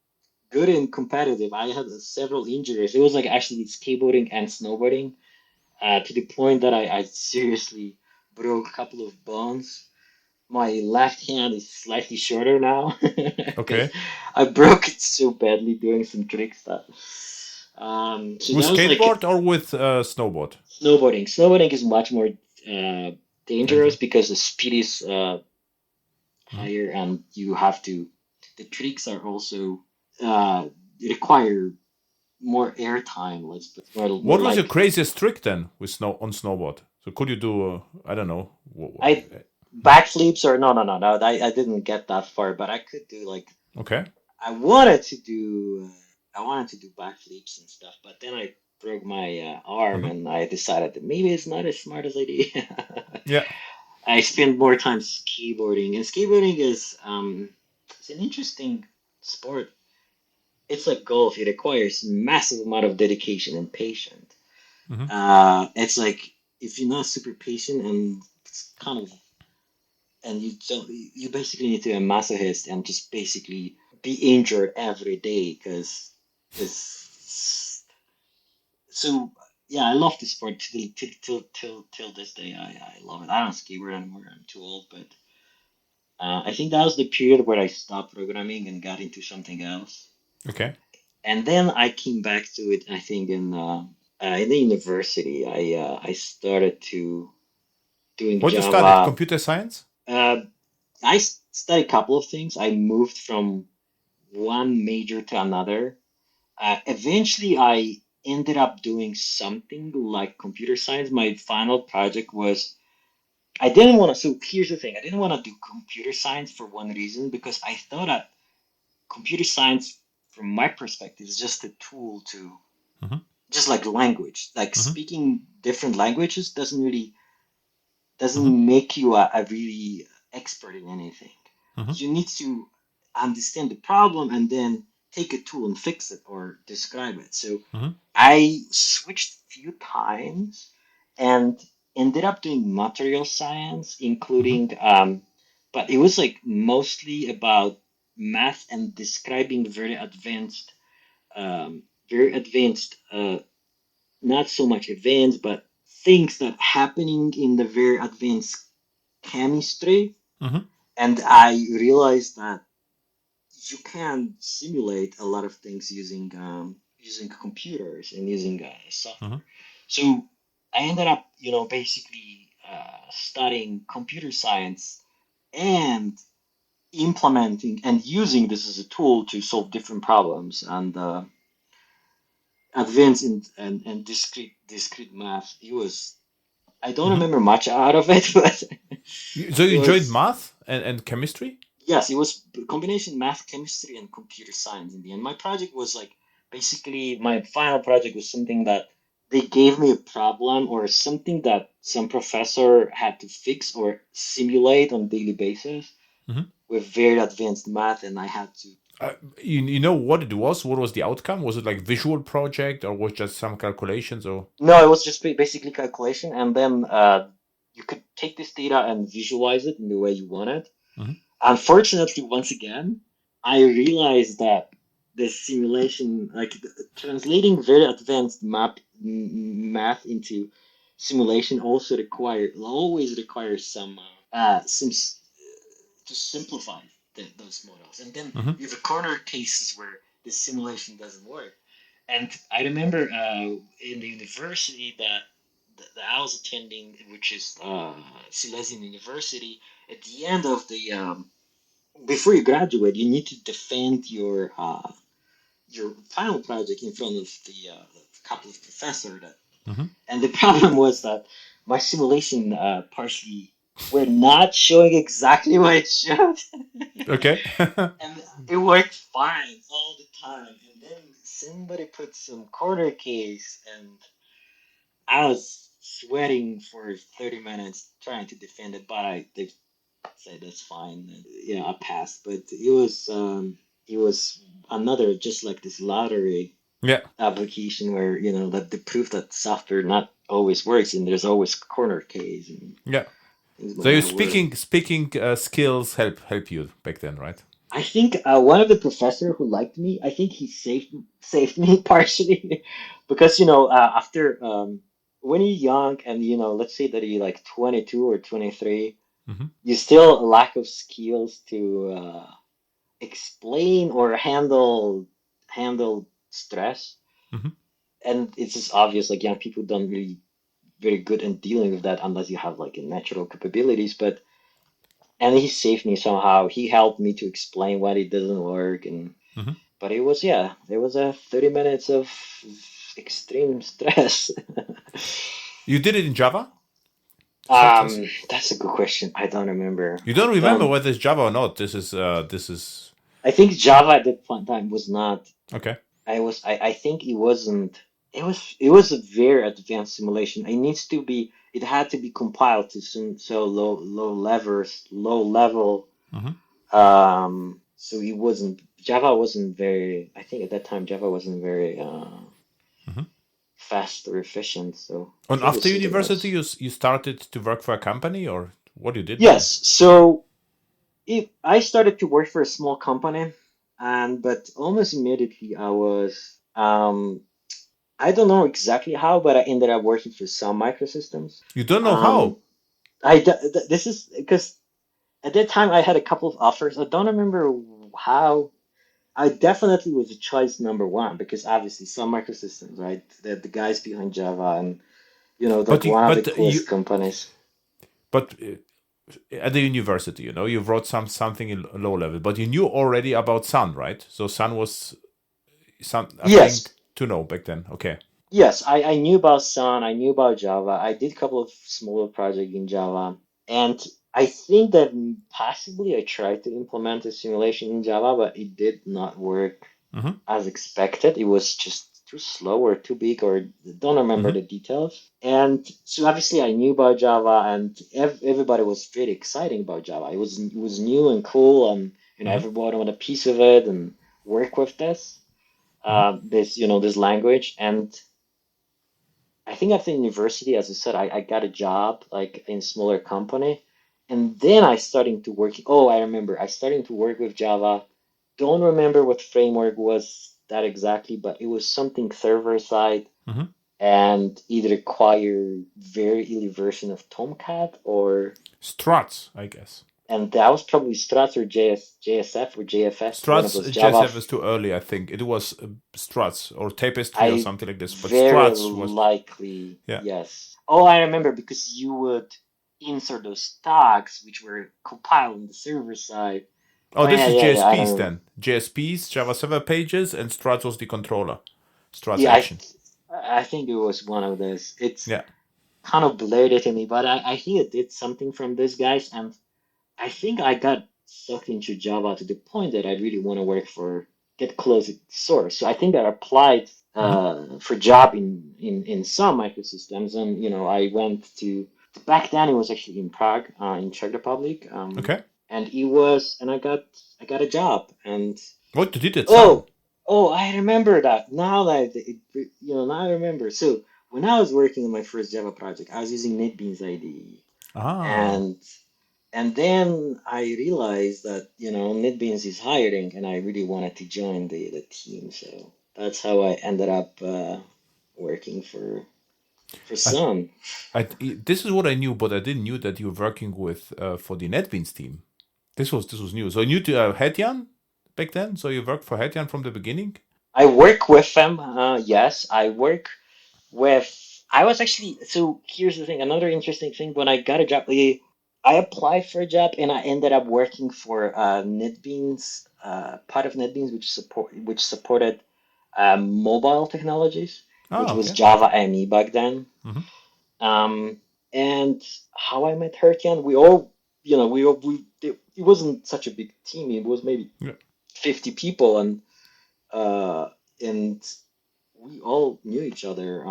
B: good and competitive. I had several injuries. It was like actually skateboarding and snowboarding, to the point that I seriously broke a couple of bones. My left hand is slightly shorter now because
A: Okay.
B: I broke it so badly doing some trick stuff. So
A: With
B: that was like
A: skateboard or with snowboard?
B: snowboarding. Snowboarding is much more uh, dangerous
A: Danger.
B: because the speed is
A: Mhm.
B: higher, and you have to. The tricks are also require more airtime. Let's put more
A: What was your
B: like
A: craziest trick then with on snowboard? So could you do I don't know.
B: I backflips or no. I didn't get that far, but I could do like
A: Okay.
B: I wanted to do I wanted to do backflips and stuff, but then I broke my arm,
A: Hmm.
B: and I decided that maybe it's not as smart as I did.
A: Yeah.
B: I spend more time skateboarding, and skateboarding is it's an interesting sport. It's like golf; it requires massive amount of dedication and patience.
A: Hmm.
B: It's like if you're not super patient and it's kind of and you don't you basically need to be a masochist and just basically be injured every day because it's so yeah, I love this sport till this day. I love it. I don't skateboard anymore, I'm too old, but I think that was the period where I stopped programming and got into something else,
A: Okay.
B: and then I came back to it. I think in the university I started to doing
A: What you studied?
B: Java.
A: Computer science?
B: uh, I studied a couple of things. I moved from one major to another. Eventually, I ended up doing something like computer science. My final project was I didn't want to. So here's the thing: I didn't want to do computer science for one reason because I thought that computer science, from my perspective, is just a tool to
A: Hmm.
B: just like language. Like
A: Hmm.
B: speaking different languages
A: Hmm.
B: doesn't make you a really expert in anything.
A: Hmm.
B: You need to understand the problem and then take a tool and fix it or describe it. So
A: Hmm.
B: I switched a few times and ended up doing material science,
A: Hmm.
B: including, but it was like mostly about math and describing um, very advanced, not so much advanced, but things that happening in the very advanced chemistry.
A: Hmm.
B: And I realized that you can simulate a lot of things using computers and using
A: Hmm.
B: software. So I ended up, basically studying computer science and implementing and using this as a tool to solve different problems and advance in and discrete math. It was I don't
A: Hmm.
B: remember much out of it, but
A: So
B: it
A: you enjoyed
B: was
A: math and chemistry?
B: yes, it was a combination math, chemistry, and computer science in the end. My project was like basically my final project was something that they gave me a problem or something that some professor had to fix or simulate on a daily basis
A: Hmm.
B: with very advanced math, and I had to.
A: You know what it was? What was the outcome? Was it like visual project or was just some calculations or?
B: No, it was just basically calculation, and then you could take this data and visualize it in the way you want it.
A: Hmm.
B: Unfortunately, once again, I realized that the simulation, like translating very advanced math into simulation also always requires some to simplify those models. And then
A: Mm-hmm.
B: you have corner cases where the simulation doesn't work. And I remember in the university that I was attending, which is Silesian University, at the end of the before you graduate, you need to defend your final project in front of the couple of professors.
A: Mm-hmm.
B: And the problem was that my simulation partially were not showing exactly what it showed.
A: Okay.
B: And it worked fine all the time. And then somebody put some corner case, and I was sweating for 30 minutes trying to defend it, but they said that's fine. And, I passed. But it was another just like this lottery
A: Yeah.
B: application where that the proof that software not always works, and there's always corner case and
A: Yeah.
B: things
A: So
B: might
A: your
B: not work.
A: speaking skills help you back then, right?
B: I think one of the professor who liked me, I think he saved me partially because after when you're young and let's say that you're like 22 or 23,
A: Mm-hmm.
B: you still lack of skills to explain or handle stress,
A: Mm-hmm.
B: and it's just obvious like young people don't really very good in dealing with that unless you have like a natural capabilities. But and he saved me somehow. He helped me to explain why it doesn't work, and
A: Mm-hmm.
B: but it was there was a 30 minutes of extreme stress.
A: You did it in Java. Softwares.
B: That's a good question. I don't remember.
A: You
B: I
A: don't remember
B: don't.
A: whether it's Java or not. This is
B: I think Java at that point time was not.
A: okay.
B: I think it wasn't. It was a very advanced simulation. It needs to be. It had to be compiled to some so low level.
A: Mm-hmm.
B: So it wasn't Java wasn't very. I think at that time Java wasn't very
A: Mm-hmm.
B: fast or efficient. So I
A: And
B: think it
A: after
B: was something
A: university,
B: else.
A: you started to work for a company, or what you did then?
B: Yes. So if I started to work for a small company, and but almost immediately I don't know exactly how, but I ended up working for Sun Microsystems.
A: You don't know
B: Um,
A: how.
B: this is because at that time I had a couple of offers. I don't remember how. I definitely was a choice number one because obviously Sun Microsystems, right? The guys behind Java, and like
A: But you,
B: one of the
A: but you,
B: coolest companies.
A: but at the university, you wrote something in low level, but you knew already about Sun, right? So Sun was some a thing
B: Yes,
A: to know back then. Okay.
B: yes, I knew about Sun, I knew about Java. I did a couple of smaller projects in Java, and I think that possibly I tried to implement a simulation in Java, but it did not work
A: Mm-hmm.
B: as expected. It was just too slow or too big, or don't remember
A: Mm-hmm.
B: the details. And so obviously I knew about Java, and everybody was very exciting about Java. It was new and cool, and
A: Mm-hmm.
B: everybody wanted a piece of it and work with
A: Mm-hmm.
B: this language. And I think after university, as I said, I got a job like in a smaller company, and then I starting to work. Oh, I remember I starting to work with Java. Don't remember what framework was that exactly, but it was something server side,
A: Mm-hmm.
B: and it required very early version of Tomcat
A: Struts, I guess.
B: and that was probably Struts or JSF or JFS, one of
A: Struts,
B: those Java.
A: JSF is too early, I think. It was Struts or Tapestry or
B: I
A: something like this. But
B: very
A: Struts was,
B: likely,
A: yeah.
B: yes. Oh, I remember because you would insert those tags which were compiled on the server side.
A: Oh,
B: Oh
A: this
B: yeah,
A: is
B: yeah, yeah. I
A: JSPs
B: remember.
A: then. JSPs, Java Server Pages, and Struts was the controller. Struts
B: Yeah,
A: action.
B: I think it was one of those. It's
A: Yeah.
B: kind of blurred to me, but I think it did something from these guys, and I think I got sucked into Java to the point that I really want to get close to source. So I think I applied
A: Mm-hmm.
B: for job in some microsystems, and I went to back then it was actually in Prague, in Czech Republic,
A: Okay.
B: and it was, and I got a job, and
A: What you did at Sun?
B: oh, I remember that now that now I remember. So when I was working on my first Java project, I was using NetBeans IDE,
A: Ah.
B: and then I realized that NetBeans is hiring, and I really wanted to join the team. So that's how I ended up working for. For some.
A: This is what I knew, but I didn't knew that you were working with for the NetBeans team. This was new. So you knew to Hetyan back then. So you worked for Hetyan from the beginning.
B: I work with them. Yes, I work with. I was actually. So here's the thing. Another interesting thing. When I got a job, I applied for a job and I ended up working for NetBeans, part of NetBeans, which supported mobile technologies, which
A: Ah,
B: was
A: okay.
B: Java ME back then.
A: Mm-hmm.
B: Um, and how I met Hertian, we all, it wasn't such a big team. It was maybe
A: Yeah.
B: 50 people, uh, and we all knew each other.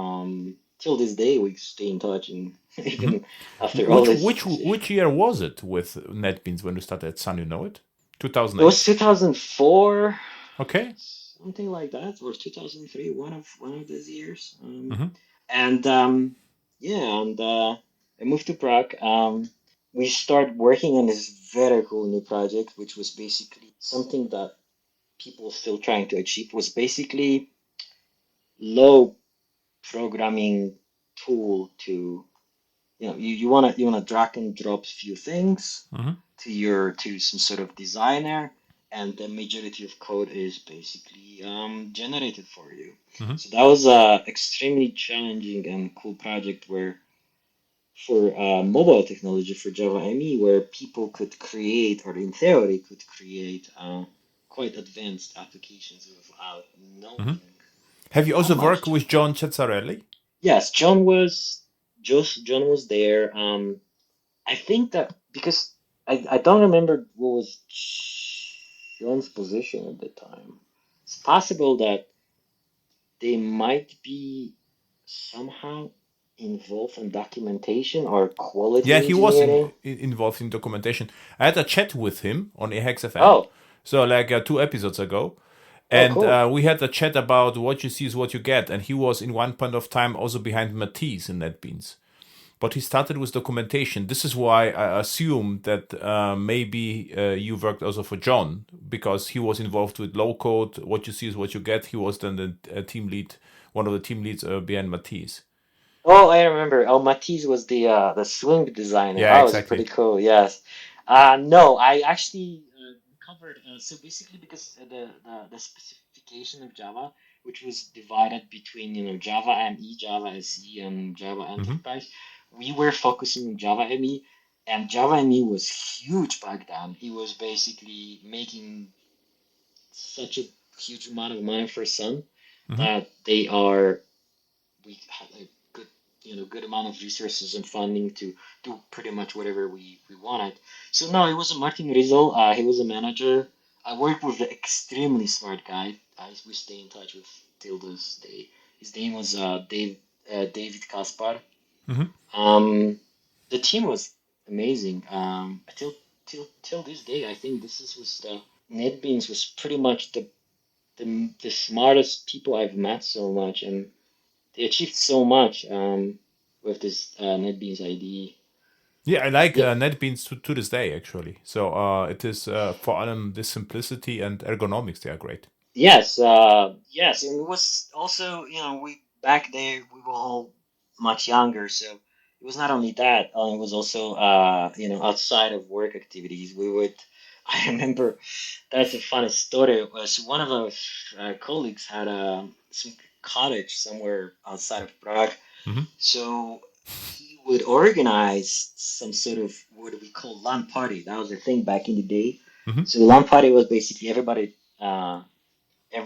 B: Till this day, we stay in touch, and
A: Mm-hmm.
B: even after all
A: Which
B: this,
A: which which year was it with NetBeans when you started at Sun? You know it,
B: it was
A: 2008.
B: 2004,
A: Okay.
B: something like that, or 2003, one of those years.
A: Mm-hmm.
B: And yeah, and I moved to Prague. We started working on this very cool new project, which was basically something that people still trying to achieve. Was basically low programming tool to you wanna drag and drop few things
A: Mm-hmm.
B: to some sort of designer, and the majority of code is basically generated for you.
A: Mm-hmm.
B: So that was a extremely challenging and cool project where for mobile technology for Java ME, where people could create, or in theory could create, quite advanced applications without
A: Mm-hmm.
B: knowing
A: Have you
B: that
A: also
B: much
A: worked with
B: Java.
A: John Cezzarelli?
B: Yes, John was there. I think that because I don't remember what was John's position at the time. It's possible that they might be somehow involved in documentation or quality
A: Yeah, he was
B: engineering.
A: involved in documentation. I had a chat with him on EHEX FM,
B: Oh,
A: so like 2 episodes ago,
B: oh,
A: and
B: cool.
A: we had a chat about what you see is what you get. And he was in one point of time also behind Matisse in NetBeans, but he started with documentation. This is why I assume that maybe you worked also for John because he was involved with low code. What you see is what you get. He was then the team lead, one of the team leads behind Matisse.
B: Oh, I remember. Oh, Matisse was the swing designer.
A: Yeah,
B: Oh, it was pretty
A: exactly.
B: cool. Yes. No, I actually covered. So basically, because the specification of Java, which was divided between Java ME, Java SE, and Java
A: Hmm.
B: Enterprise, we were focusing on Java ME, and Java ME was huge back then. It was basically making such a huge amount of money for Sun
A: Hmm.
B: that we had a good amount of resources and funding to do pretty much whatever we wanted. So no, it was a Martin Rizal. He was a manager. I worked with an extremely smart guy. We stay in touch with till this day. His name was David Kaspar.
A: Hmm.
B: Um, the team was amazing. Till this day, I think was the NetBeans was pretty much the smartest people I've met so much, and they achieved so much with this NetBeans IDE.
A: Yeah, I like
B: Yeah.
A: NetBeans to this day actually. So it is for them the simplicity and ergonomics. They are great.
B: Yes. Yes, and it was also we back there we were all much younger, so it was not only that. It was also outside of work activities. We would. I remember that's a funny story. Was one of our colleagues had some cottage somewhere outside of Prague.
A: Hmm.
B: So he would organize some sort of what we call LAN party. That was a thing back in the day.
A: Hmm.
B: So LAN party was basically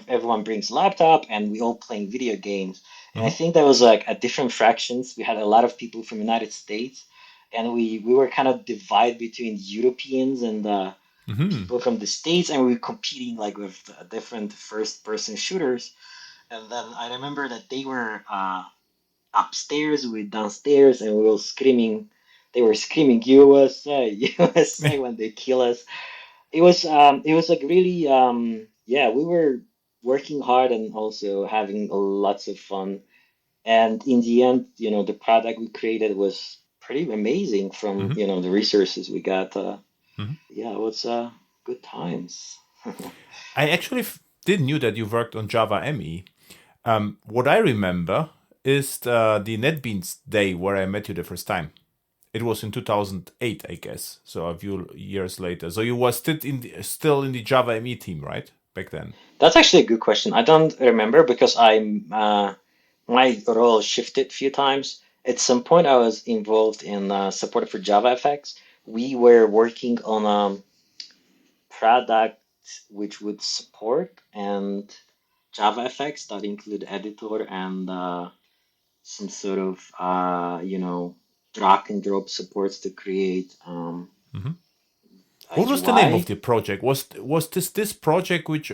B: everyone brings laptop and we all playing video games. And I
A: Hmm.
B: think that was like at different fractions. We had a lot of people from United States, and we were kind of divided between Europeans and
A: Hmm.
B: people from the States, and we were competing like with different first person shooters. And then I remember that they were upstairs, we downstairs, and we were screaming. They were screaming USA, USA when they kill us. It was like really yeah. We were working hard and also having lots of fun. And in the end, the product we created was pretty amazing from
A: Hmm.
B: the resources we got.
A: Hmm.
B: Yeah, it was good times.
A: I actually didn't knew that you worked on Java ME. What I remember is the NetBeans day where I met you the first time. It was in 2008, I guess. So a few years later. So you were still in the Java ME team, right? Back then.
B: That's actually a good question. I don't remember because my role shifted a few times. At some point, I was involved in support for JavaFX. We were working on a product which would support and JavaFX that include editor and some sort of drag and drop supports to create
A: Mm-hmm.
B: a
A: What was the name of
B: UI.
A: the project? Was this project which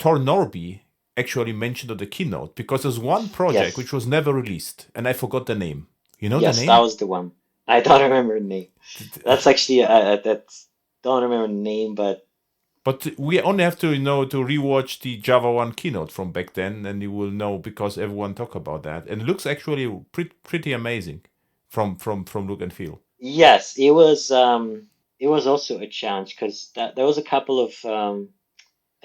A: Tor Norby actually mentioned on the keynote? Because there's one project
B: Yes,
A: which was never released, and I forgot the name. You know the
B: yes, that
A: name?
B: was the one. I don't remember the name. That's actually that's don't remember the name, but
A: But we only have to to rewatch the Java 1 keynote from back then, and you will know because everyone talk about that, and it looks actually pretty amazing from look and feel.
B: yes, it was also a challenge because that there was a couple of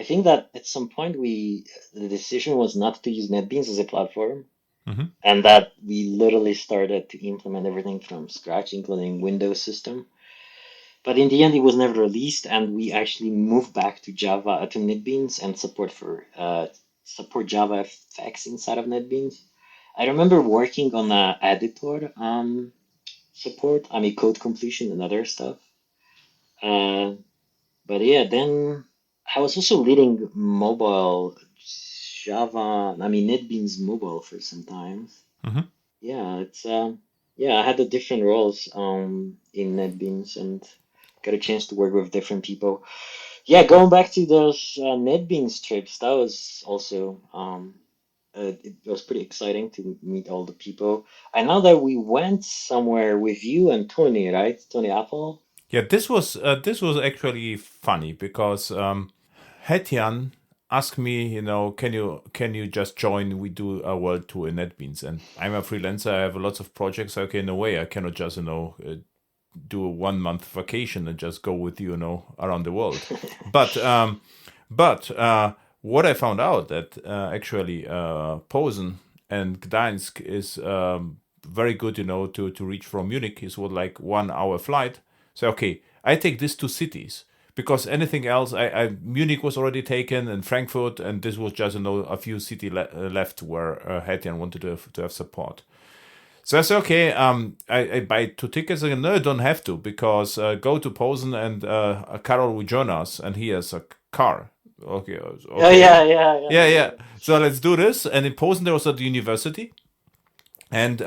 B: I think that at some point the decision was not to use NetBeans as a platform,
A: Mm-hmm.
B: and that we literally started to implement everything from scratch, including Windows system. But in the end, it was never released, and we actually moved back to Java to NetBeans and support JavaFX inside of NetBeans. I remember working on editor support, I mean code completion and other stuff. Uh, but yeah, then I was also leading mobile Java, I mean NetBeans mobile for some time.
A: Mm-hmm.
B: Yeah, it's yeah, I had the different roles in NetBeans and got a chance to work with different people. Yeah, going back to those NetBeans trips, that was also it was pretty exciting to meet all the people. I know that we went somewhere with you and Tony, right? Tony Apple.
A: Yeah, this was actually funny because Hetyan asked me, can you just join? We do a world tour in NetBeans, and I'm a freelancer. I have lots of projects. Okay, no way, I cannot just do a 1 month vacation and just go with you, around the world. But what I found out that actually Posen and Gdańsk is very good, to reach from Munich is what like 1 hour flight. So okay, I take these two cities because anything else, Munich was already taken and Frankfurt, and this was just a few city left where Hetian wanted to have support. So I said, okay, I buy 2 tickets. Again, no, I don't have to because go to Posen and Karol will join us, and he has a car. Okay,
B: Oh
A: okay,
B: yeah, yeah, yeah,
A: yeah, yeah.
B: yeah.
A: So let's do this. And in Posen there was at the university, and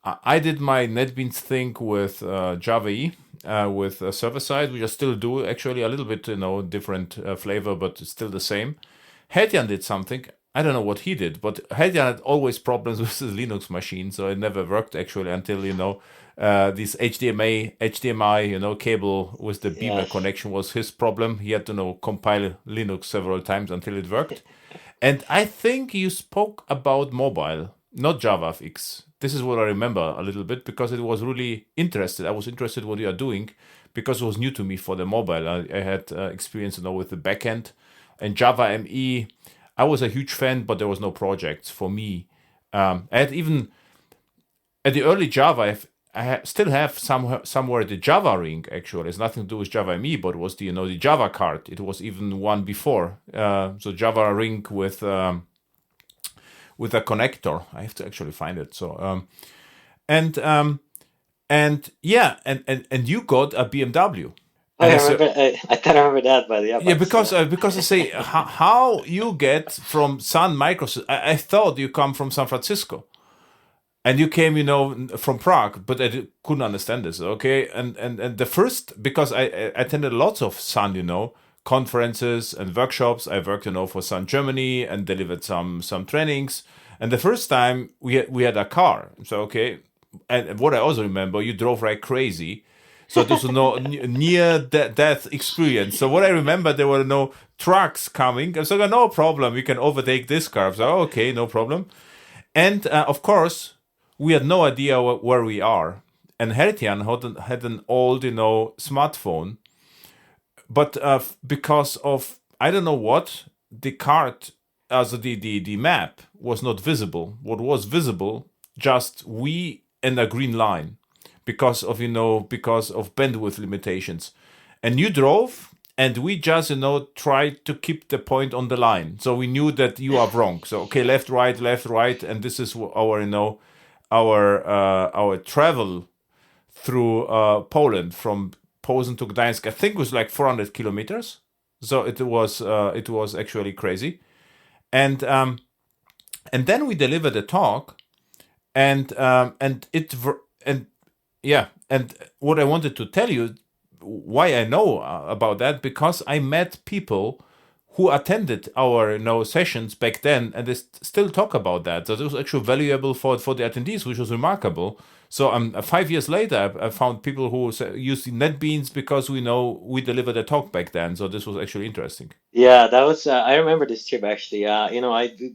A: I did my NetBeans thing with Java E. With server side, we just still do actually a little bit, different flavor, but it's still the same. Hedjan did something. I don't know what he did, but Hedjan had always problems with his Linux machine, so it never worked actually until this HDMI cable with the Beamer
B: Yes.
A: connection was his problem. He had to compile Linux several times until it worked. And I think you spoke about mobile, not JavaFX. This is what I remember a little bit because it was really interested. I was interested what you are doing because it was new to me for the mobile. I had experience, with the backend and Java ME. I was a huge fan, but there was no projects for me. I had even at the early Java. Still have somewhere the Java ring. Actually, it's nothing to do with Java ME, but it was the Java card. It was even one before. So Java ring with a connector. I have to actually find it. So and yeah, and you got a BMW.
B: Oh,
A: And
B: I
A: I said,
B: remember. I can't remember that, but yeah,
A: yeah,
B: but
A: because
B: still.
A: because I say how you get from Sun Microsystems. I thought you come from San Francisco, and you came, from Prague, but I couldn't understand this. Okay, and the first because I attended lots of Sun, conferences and workshops. I worked, for Sun Germany and delivered some trainings. And the first time we had a car, so okay. And what I also remember, you drove like crazy. So this was no near death experience. So what I remember, there were no trucks coming. So no problem, we can overtake this car. So okay, no problem. And of course, we had no idea where we are. And Hertian had an old, smartphone, but because of I don't know what the card, also the map was not visible. What was visible, just we and a green line, because of bandwidth limitations. And you drove, and we just tried to keep the point on the line. So we knew that you are wrong. So okay, left, right, and this is our travel through Poland from Posen to Gdańsk. I think it was like 400 kilometers. So it was actually crazy, and then we delivered a talk, and what I wanted to tell you, why I know about that, because I met people who attended our sessions back then, and they still talk about that. So it was actually valuable for the attendees, which was remarkable. So 5 years later, I found people who used NetBeans because we delivered a talk back then. So this was actually interesting.
B: Yeah, that was. I remember this trip actually.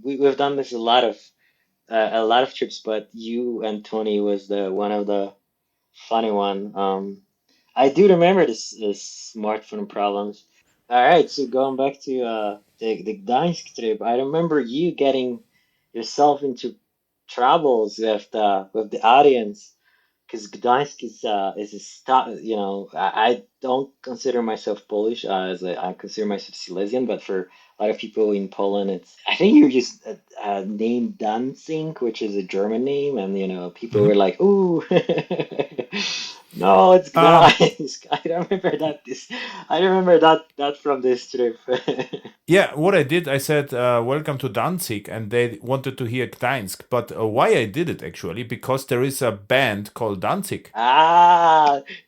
B: We've done this a lot of trips, but you and Tony was the one of the funny one. I do remember this smartphone problems. All right, so going back to the Gdańsk trip, I remember you getting yourself into troubles with the audience because Gdańsk is a stop. I don't consider myself Polish, I consider myself Silesian, but for a lot of people in Poland, I think you're just named Danzig, which is a German name, and people were like, "Ooh, no, it's Gdańsk." I remember that from this trip.
A: Yeah, what I did, I said, welcome to Danzig, and they wanted to hear Gdańsk. But why I did it, actually, because there is a band called Danzig.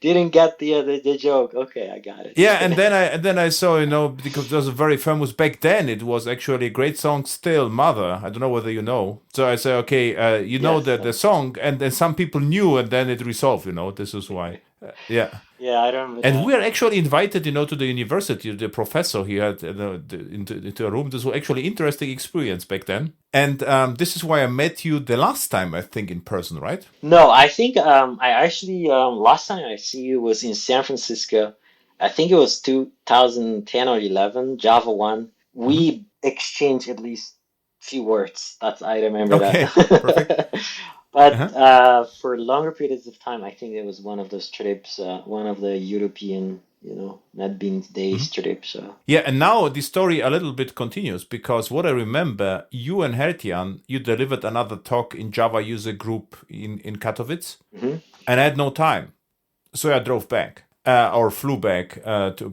B: Didn't get the joke. Okay, I got it.
A: Yeah, and then I saw, because it was very famous back then. It was actually a great song, Still Mother. I don't know whether you know. So I said, okay, know the song, and then some people knew, and then it resolved. This is why. Yeah.
B: Yeah, I remember.
A: And we are actually invited, to the university. The professor he had into a room. This was actually interesting experience back then. And this is why I met you the last time, I think, in person, right?
B: No, I think I actually last time I see you was in San Francisco. I think it was 2010 or 11, Java 1. We exchanged at least few words. I remember
A: Okay,
B: that.
A: perfect.
B: But for longer periods of time, I think it was one of those trips, one of the European, NetBeans days trips.
A: Yeah, and now the story a little bit continues, because what I remember, you and Hertian, you delivered another talk in Java user group in Katowice, and I had no time. So I drove back, or flew back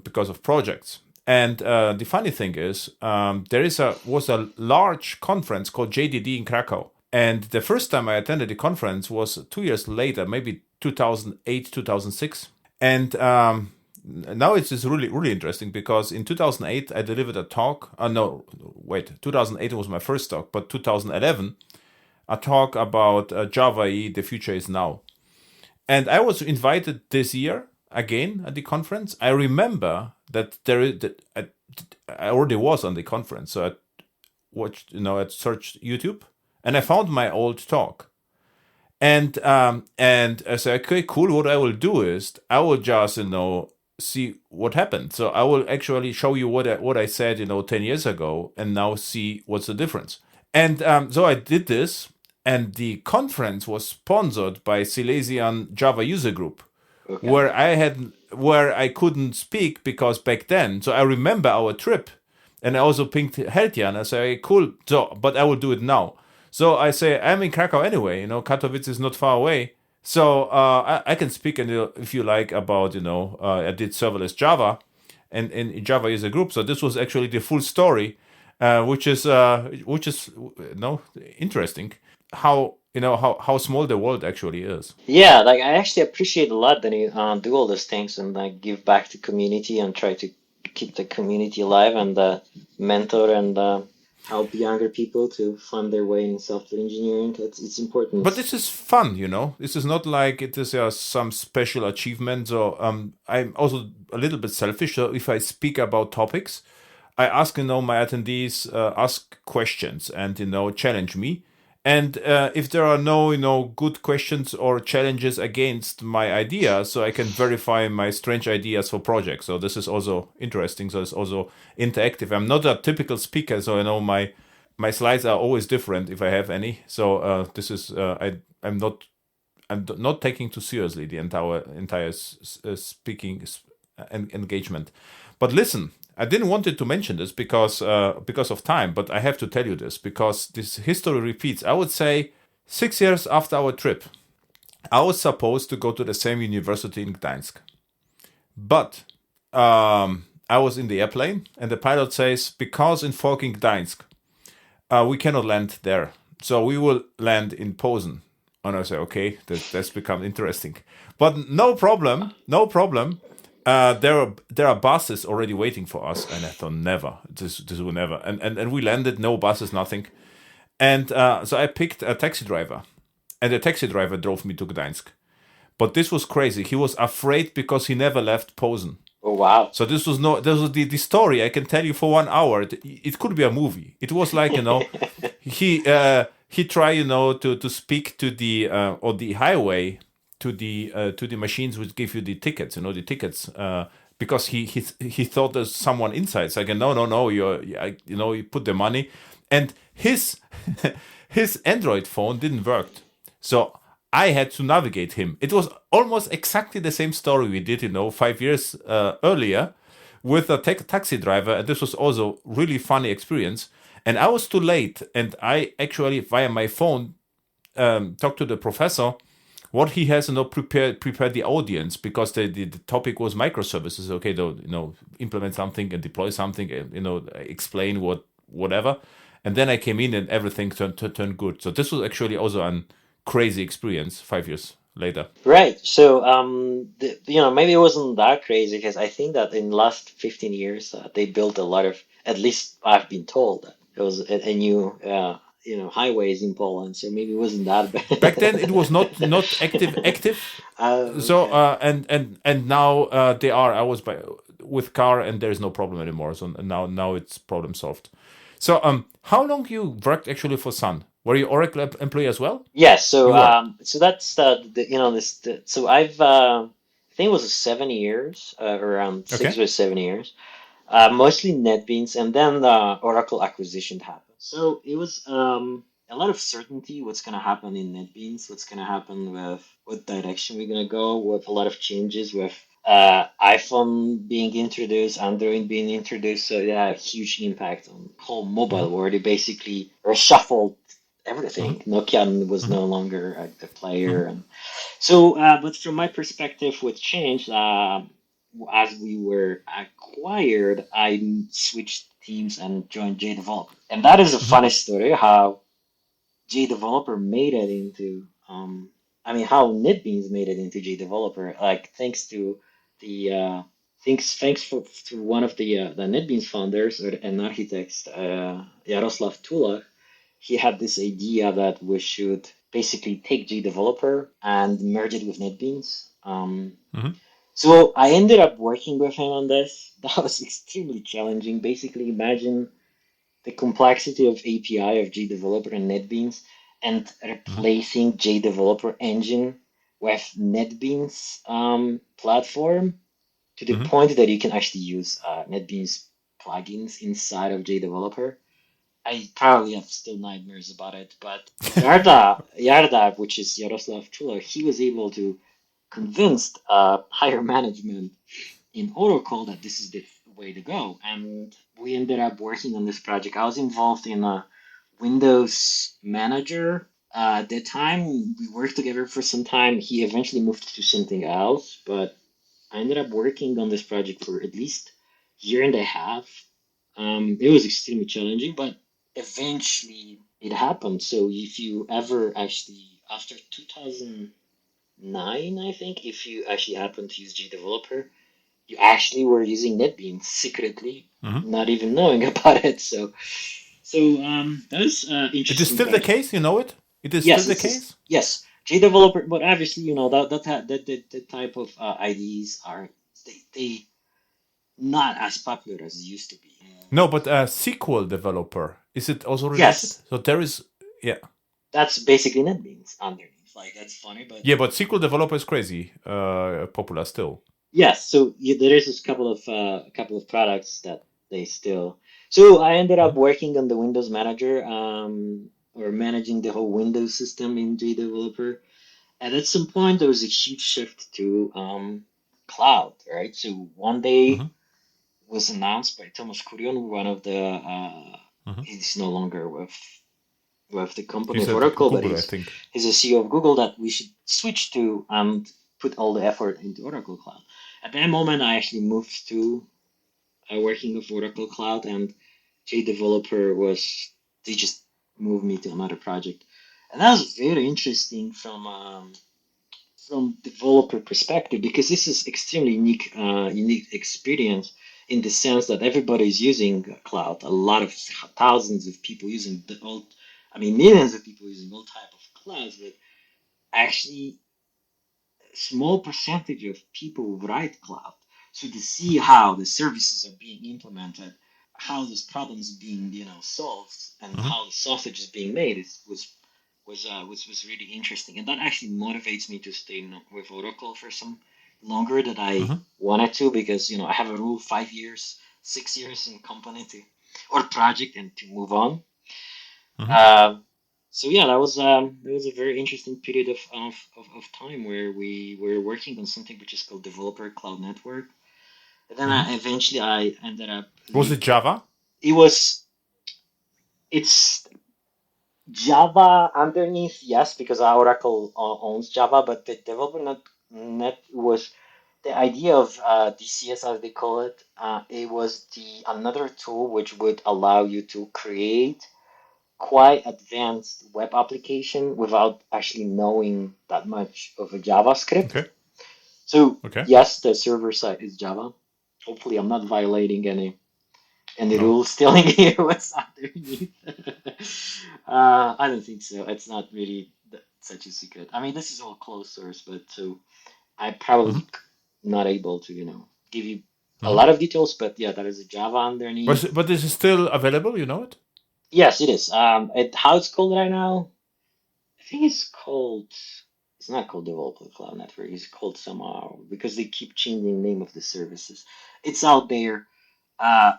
A: because of projects. And the funny thing is, was a large conference called JDD in Krakow. And the first time I attended the conference was 2 years later, maybe 2008, 2006. And now it's just really, really interesting, because in 2008, I delivered a talk. 2008 was my first talk, but 2011, a talk about Java EE, the future is now. And I was invited this year again at the conference. I remember that I already was on the conference. So I watched, I searched YouTube, and I found my old talk. And I said, okay, cool. What I will do is I will just, see what happened. So I will actually show you what I said, 10 years ago, and now see what's the difference. And so I did this, and the conference was sponsored by Silesian Java User Group,
B: Okay.
A: where I couldn't speak because back then. So I remember our trip, and I also pinged Hertian. I said, hey, cool. So, but I will do it now. So I say, I'm in Krakow anyway, Katowice is not far away. So I can speak, if you like, about, I did serverless Java and in Java user group. So this was actually the full story, which is interesting. How small the world actually is.
B: Yeah, like I actually appreciate a lot that you do all those things and like give back to community and try to keep the community alive and mentor and help younger people to find their way in software engineering. It's important.
A: But this is fun, This is not like it is some special achievement. So I'm also a little bit selfish. So if I speak about topics, I ask, my attendees ask questions and, challenge me. And if there are no, good questions or challenges against my idea, so I can verify my strange ideas for projects. So this is also interesting. So it's also interactive. I'm not a typical speaker, so my My slides are always different if I have any. So this is I'm not taking too seriously the entire speaking engagement. But listen, I didn't wanted to mention this because of time, but I have to tell you this because this history repeats. I would say 6 years after our trip, I was supposed to go to the same university in Gdańsk, but I was in the airplane and the pilot says because in fucking Gdańsk we cannot land there, so we will land in Posen. And I say, okay, that's become interesting, but no problem, no problem. There are buses already waiting for us, and I thought never, this will never. And we landed, no buses, nothing. And so I picked a taxi driver, and the taxi driver drove me to Gdańsk. But this was crazy. He was afraid because he never left Posen.
B: Oh wow.
A: So this was the story I can tell you for 1 hour. It could be a movie. It was like he tried to speak to the on the highway to the machines which give you the tickets. The tickets because he thought there's someone inside. So I go no you put the money, and his his Android phone didn't work. So I had to navigate him. It was almost exactly the same story we did, 5 years earlier with a taxi driver. And this was also really funny experience. And I was too late. And I actually, via my phone, talked to the professor what he has prepared the audience, because the topic was microservices. Okay, implement something and deploy something, and, explain whatever. And then I came in and everything turned good. So this was actually also an crazy experience 5 years later.
B: Right. So, maybe it wasn't that crazy because I think that in the last 15 years, they built a lot of, at least I've been told, that it was a new, highways in Poland. So maybe it wasn't that bad.
A: Back then, it was not active. So
B: Okay.
A: and now they are. I was with car, and there's no problem anymore. So now it's problem solved. So how long you worked actually for Sun? Were you Oracle employee as well?
B: Yeah. So,
A: You were.
B: so that's so I think it was 7 years, around
A: Okay.
B: 6 or 7 years. Mostly NetBeans, and then the Oracle acquisition happened. So it was a lot of certainty what's going to happen in NetBeans, what's going to happen with what direction we're going to go, with a lot of changes with iPhone being introduced, Android being introduced. So yeah, huge impact on whole mobile
A: Mm-hmm.
B: world. It basically reshuffled everything.
A: Mm-hmm.
B: Nokia was
A: Mm-hmm.
B: no longer a
A: Mm-hmm.
B: player, and so, but from my perspective, with change, as we were acquired, I switched teams and joined JDeveloper. And that is a
A: Mm-hmm.
B: funny story how JDeveloper made it into, how NetBeans made it into JDeveloper. Like thanks to the thanks to one of the NetBeans founders and architects, Jaroslav Tulach. He had this idea that we should basically take JDeveloper and merge it with NetBeans.
A: Mm-hmm.
B: So I ended up working with him on this. That was extremely challenging. Basically, imagine the complexity of API of JDeveloper and NetBeans and replacing JDeveloper engine with NetBeans platform to the
A: Mm-hmm.
B: point that you can actually use NetBeans plugins inside of JDeveloper. I probably have still nightmares about it, but Yarda, which is Yaroslav Chula, he was able to convince higher management in Oracle that this is the way to go. And we ended up working on this project. I was involved in a Windows manager. At that time, we worked together for some time. He eventually moved to something else, but I ended up working on this project for at least a year and a half. It was extremely challenging, but eventually it happened. So if you ever actually, after 2009, I think, if you actually happen to use JDeveloper, you actually were using NetBeans secretly,
A: Mm-hmm.
B: not even knowing about it. So that was
A: It is
B: interesting
A: still the
B: project.
A: case. You know it. It is still
B: Yes,
A: the
B: this is
A: case.
B: yes, JDeveloper, but obviously that type of IDEs are they not as popular as it used to be.
A: No, but SQL Developer, is it also related?
B: Yes,
A: So there is. Yeah.
B: that's basically NetBeans underneath. Like that's funny, but
A: Yeah, but SQL Developer is crazy popular still.
B: yes. So there is a couple of products that they still. So I ended up
A: Mhm.
B: working on the Windows Manager, or managing the whole Windows system in JDeveloper. And at some point, there was a huge shift to cloud, right? So one day
A: Mhm.
B: was announced by Thomas Kurion, one of the
A: Mhm.
B: he's no longer with the company
A: He's
B: of
A: at
B: Oracle, but
A: Google, I think.
B: he's a CEO of Google, that we should switch to and put all the effort into Oracle Cloud. At that moment, I actually moved to working with Oracle Cloud, and JDeveloper was they just moved me to another project, and that was very interesting from developer perspective, because this is extremely unique experience in the sense that everybody is using cloud. A lot of thousands of people using the old, I mean millions of people using all type of clouds, but actually a small percentage of people write cloud. So to see how the services are being implemented, how those problems being solved, and
A: Mhm.
B: how the sausage is being made was really interesting, and that actually motivates me to stay with Oracle for some longer than I
A: Mhm.
B: wanted to, because I have a rule: 5 years, 6 years in company to or project and to move on.
A: Mhm.
B: Um, so yeah, that was a very interesting period of time where we were working on something which is called Developer Cloud Network. And then
A: Mhm.
B: eventually I ended up
A: Was
B: leave.
A: it Java?
B: It was it's Java underneath, yes, because Oracle owns Java, but the development net was the idea of DCS, as they call it. It was the another tool which would allow you to create quite advanced web application without actually knowing that much of a JavaScript.
A: Okay.
B: So
A: Okay.
B: yes, the server side is Java. Hopefully, I'm not violating any
A: No.
B: rules telling you what's underneath. I don't think so. It's not really such a secret. I mean, this is all closed source, but so I
A: Mhm.
B: probably not able to give you a
A: Mhm.
B: lot of details. But yeah, that is a Java underneath.
A: But is it still available? You know it?
B: Yes, it is. How it's called right now? I think it's called. It's not called Developer Cloud Network. It's called somehow because they keep changing the name of the services. It's out there. Uh,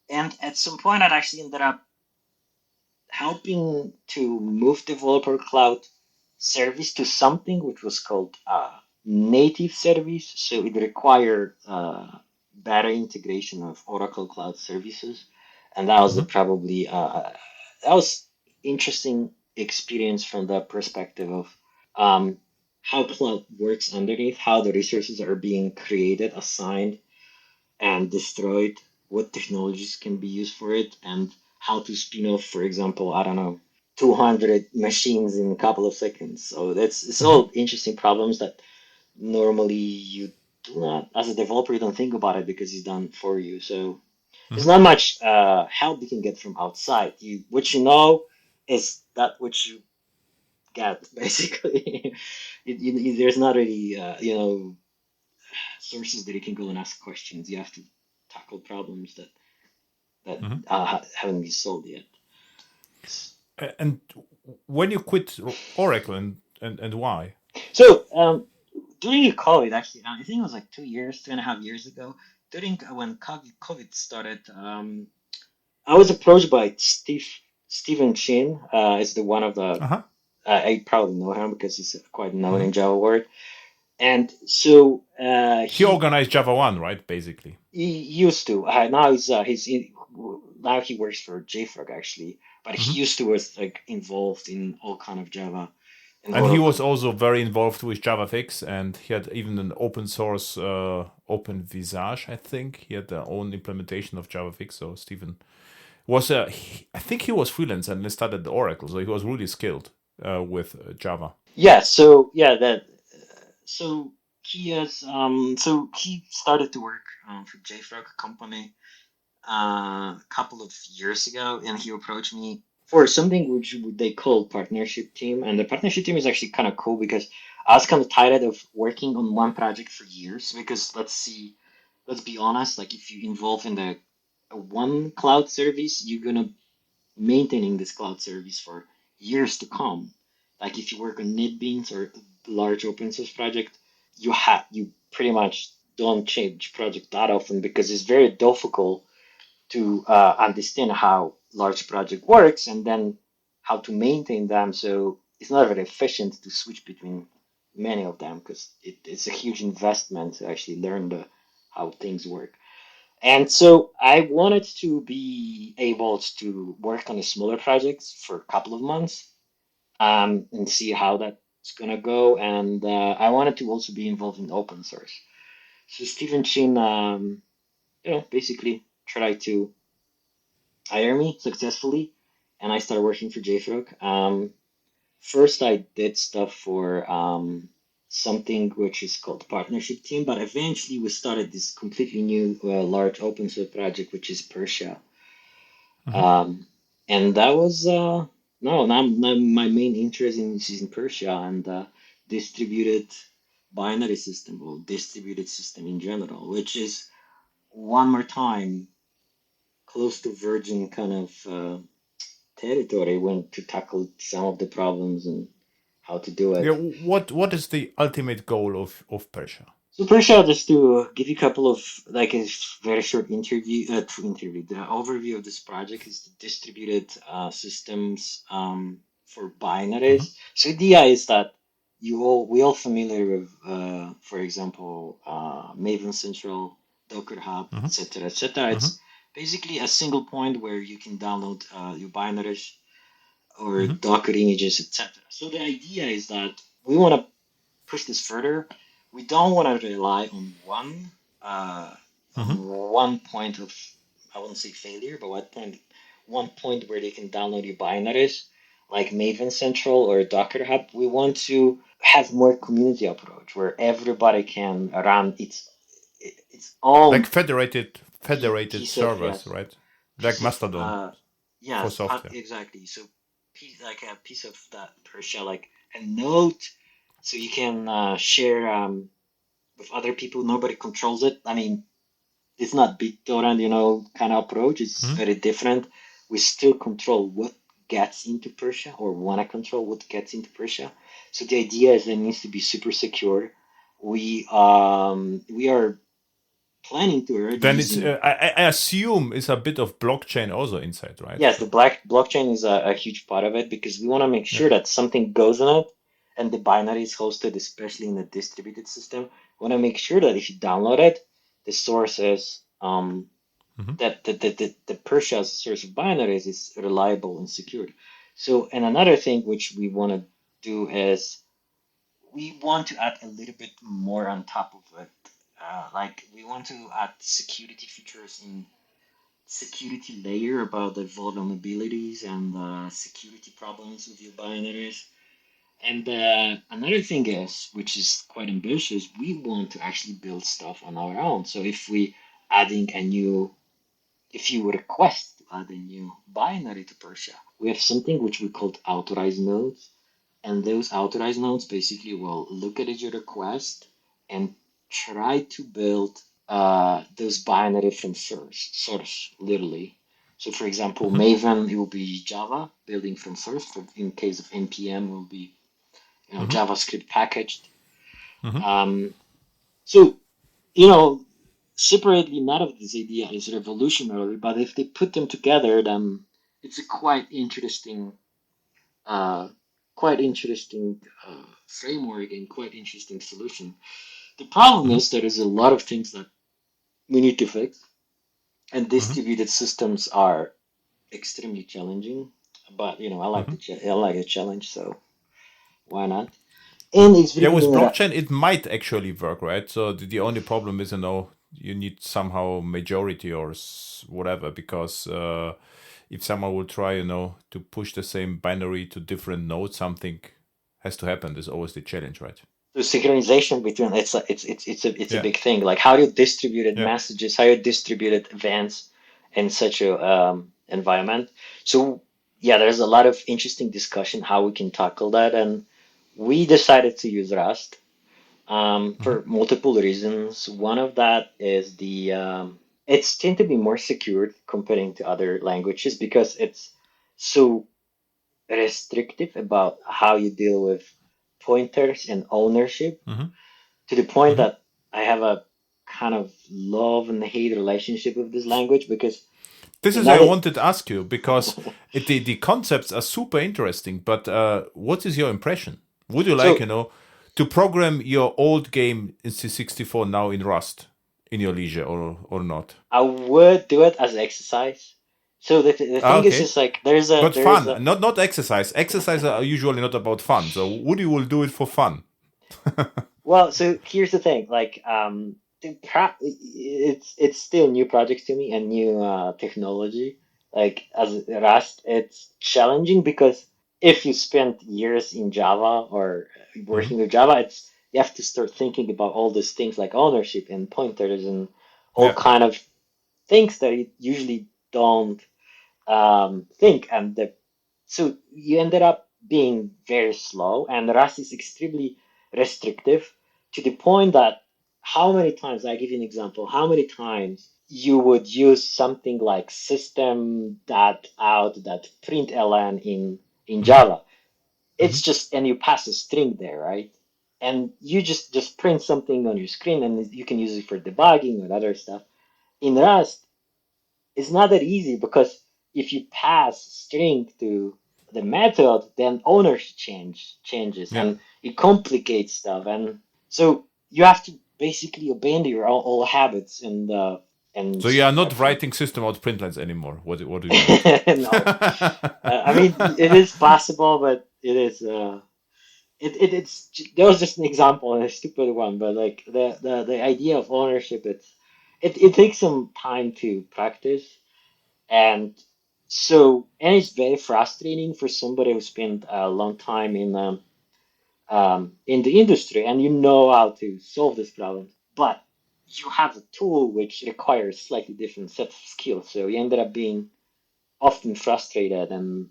B: and at some point, I'd actually ended up helping to move Developer Cloud service to something which was called native service. So it required better integration of Oracle Cloud services, and that was
A: Mhm.
B: probably that was interesting experience from the perspective of um, how cloud works underneath, how the resources are being created, assigned, and destroyed, what technologies can be used for it, and how to spin off, for example, I don't know, 200 machines in a couple of seconds. So that's it's
A: Mhm.
B: all interesting problems that normally you do not, as a developer, you don't think about it because it's done for you. So there's
A: Mhm.
B: not much help you can get from outside. You what you know is that what you get basically. There's not really sources that you can go and ask questions. You have to tackle problems that
A: Mhm.
B: haven't been solved yet.
A: And when you quit Oracle and why?
B: So during COVID, actually, I think it was like 2 years, 2.5 years ago, during when COVID started, I was approached by Stephen Chin. Is the one of the
A: Uh-huh.
B: I probably know him because he's quite known
A: Mhm.
B: in Java world. And so
A: He organized Java 1, right? Basically.
B: he used to. Now he works for JFrog actually, but he
A: Mhm.
B: used to was like involved in all kind of Java and
A: And he was
B: Oracle.
A: also very involved with JavaFX, and he had even an open source Open Visage, I think. He had their own implementation of JavaFX. So Stephen was, I think he was freelance and then started the Oracle, so he was really skilled with Java.
B: Yeah, so yeah, that so he started to work for JFrog company a couple of years ago, and he approached me for something which they call partnership team, and the partnership team is actually kind of cool because I was kind of tired of working on one project for years because let's be honest, like if you involve in the one cloud service, you're gonna maintaining this cloud service for years to come. Like if you work on NetBeans or large open source project, you pretty much don't change project that often because it's very difficult to understand how large project works and then how to maintain them. So it's not very efficient to switch between many of them because it's a huge investment to actually learn how things work. And so I wanted to be able to work on a smaller projects for a couple of months and see how that's gonna go. And I wanted to also be involved in open source. So Stephen Chin, basically tried to hire me successfully, and I started working for JFrog. First, I did stuff for something which is called partnership team, but eventually we started this completely new large open source project, which is Persia.
A: Mm-hmm.
B: And that was no, now my main interest is in Persia and distributed binary system or distributed system in general, which is one more time close to virgin kind of territory when to tackle some of the problems and how to do
A: Yeah.
B: it.
A: What is the ultimate goal of Persia?
B: So Prashant, just to give you a couple of like a very short interview. The overview of this project is the distributed systems for
A: Mm-hmm.
B: binaries. So the idea is that we all familiar with, for example, Maven Central, Docker Hub,
A: Mm-hmm.
B: etc., etc.
A: Mm-hmm.
B: It's basically a single point where you can download your binaries or
A: Mm-hmm.
B: Docker images, etc. So the idea is that we want to push this further, we don't want to rely uh, on
A: Mm-hmm.
B: one point of, I wouldn't say failure, but one point where they can download your binaries, like Maven Central or Docker Hub. We want to have more community approach where everybody can run its
A: Like
B: own
A: federated
B: piece of,
A: servers,
B: yes,
A: right? Like
B: piece of
A: Mastodon for
B: yes,
A: software.
B: exactly. So like a piece of that Persia, like a note, so you can share with other people. Nobody controls it. I mean, it's not BitTorrent, kind of approach. It's
A: Mm-hmm.
B: very different. We still control what gets into Persia or want to control what gets into Persia. So the idea is that it needs to be super secure. We are planning to already
A: Then it's
B: using.
A: I assume it's a bit of blockchain also inside, right?
B: Yes, the black blockchain is a huge part of it because we want to make
A: Yeah.
B: sure that something goes in it and the binary is hosted, especially in a distributed system. We want to make sure that if you download it, the source is
A: Mm-hmm.
B: that the Persia's source of binaries is reliable and secured. So, and another thing which we want to do is we want to add a little bit more on top of it. Like we want to add security features in security layer about the vulnerabilities and security problems with your binaries. And another thing is, which is quite ambitious, we want to actually build stuff on our own. So if you request to add a new binary to Persia, we have something which we call authorized nodes. And those authorized nodes basically will look at your request and try to build those binary from source, literally. So, for example,
A: Mm-hmm.
B: Maven, it will be Java building from source. In case of npm, it will be
A: Mm-hmm.
B: JavaScript packaged.
A: Mm-hmm.
B: Um, so, you know, separately, none of this idea is revolutionary, but if they put them together, then it's a uh, quite interesting framework and quite interesting solution. The problem
A: Mm-hmm.
B: is there is a lot of things that we need to fix, and
A: Mm-hmm.
B: distributed systems are extremely challenging. But
A: Mm-hmm.
B: I like a challenge, so why not? And it's
A: Yeah,
B: written
A: with
B: in
A: blockchain it might actually work, right? So the only problem is, you need somehow majority or whatever, because if someone will try, to push the same binary to different nodes, something has to happen. There's always the challenge, right?
B: the synchronization between it's a
A: Yeah,
B: big thing. Like how you distributed
A: yeah.
B: messages, how you distributed events in such a environment. So yeah, there's a lot of interesting discussion how we can tackle that, and we decided to use Rust
A: Mm-hmm.
B: for multiple reasons. One of that is it's tend to be more secured comparing to other languages because it's so restrictive about how you deal with pointers and ownership
A: Mm-hmm.
B: to the point
A: Mm-hmm.
B: that I have a kind of love and hate relationship with this language because
A: This is what I
B: Another,
A: wanted to ask you because the concepts are super interesting. But what is your impression? Would you like,
B: so
A: to program your old game in C64 now in Rust in your leisure or not?
B: I would do it as exercise. So the
A: Ah,
B: thing is
A: okay,
B: just like
A: but
B: there's
A: fun,
B: a
A: not exercise. Exercise are usually not about fun. So would you will do it for fun?
B: well, so here's the thing, like it's still new projects to me and new technology. Like as Rust, it's challenging because if you spend years in Java or
A: Hmm.
B: working with Java, it's you have to start thinking about all these things like ownership and pointers and all
A: Yeah.
B: kind of things that you usually don't think. And so you ended up being very slow, and Rust is extremely restrictive to the point that how many times, I give you an example, how many times you would use something like System.out.println in
A: Hmm.
B: Java.
A: Hmm.
B: It's just, and you pass a string there, right? And you just print something on your screen, and you can use it for debugging or other stuff. In Rust, it's not that easy because if you pass string to the method, then ownership changes
A: Yeah.
B: and it complicates stuff. And so you have to basically abandon your old habits and
A: So you are not
B: start from
A: writing system out printlns anymore. What do you mean?
B: no. I mean it is possible, but it is it's that was just an example and a stupid one, but like the idea of ownership, it takes some time to practice. And so, and it's very frustrating for somebody who spent a long time in the industry and you know how to solve this problem, but you have a tool which requires slightly different set of skills. So you ended up being often frustrated and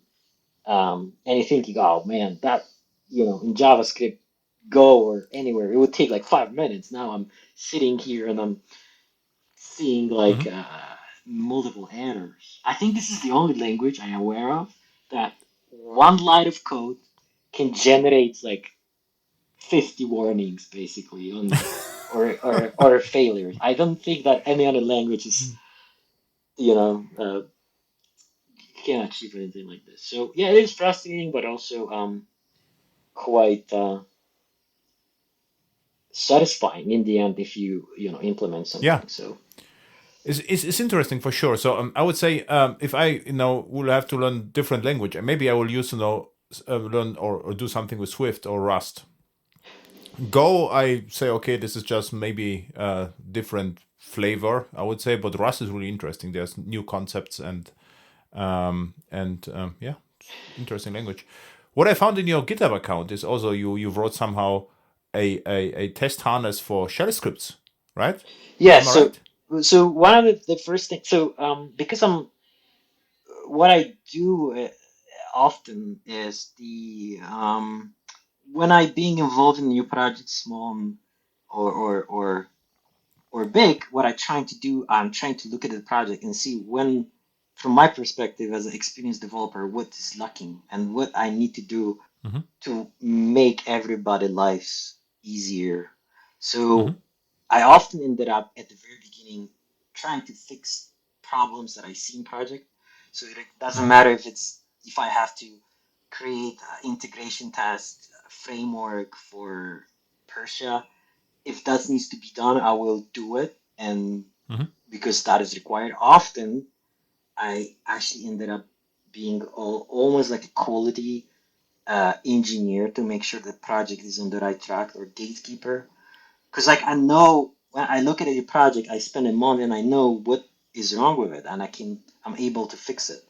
B: you're thinking, oh man, that in JavaScript, Go or anywhere, it would take like 5 minutes. Now I'm sitting here and I'm seeing like
A: Hmm.
B: multiple errors. I think this is the only language I am aware of that one line of code can generate like 50 warnings basically on or failures. I don't think that any other language is you know uh, can achieve anything like this. So yeah, it is frustrating, but also quite satisfying in the end if you implement
A: Yeah.
B: something. So
A: It's interesting for sure. So I would say if I will have to learn different language, and maybe I will use learn or do something with Swift or Rust. Go, I say okay, this is just maybe different flavor. I would say, but Rust is really interesting. There's new concepts and yeah, interesting language. What I found in your GitHub account is also you wrote somehow a test harness for shell scripts, right?
B: yeah,
A: Am I right?
B: so one of the first things, so because I'm what I do often is the when I being involved in new projects, small or or or or big, what I'm trying to do, I'm trying to look at the project and see when, from my perspective as an experienced developer, what is lacking and what I need to do
A: Mm-hmm.
B: to make everybody lives easier.
A: Mm-hmm.
B: So I often ended up at the very beginning trying to fix problems that I see in project. So it doesn't
A: Mm-hmm.
B: matter if I have to create an integration test framework for Persia. If that needs to be done, I will do it, and
A: Mm-hmm.
B: because that is required. Often, I actually ended up being almost like a quality engineer to make sure the project is on the right track or gatekeeper. Because like I know when I look at a project, I spend a month and I know what is wrong with it, and I'm able to fix it.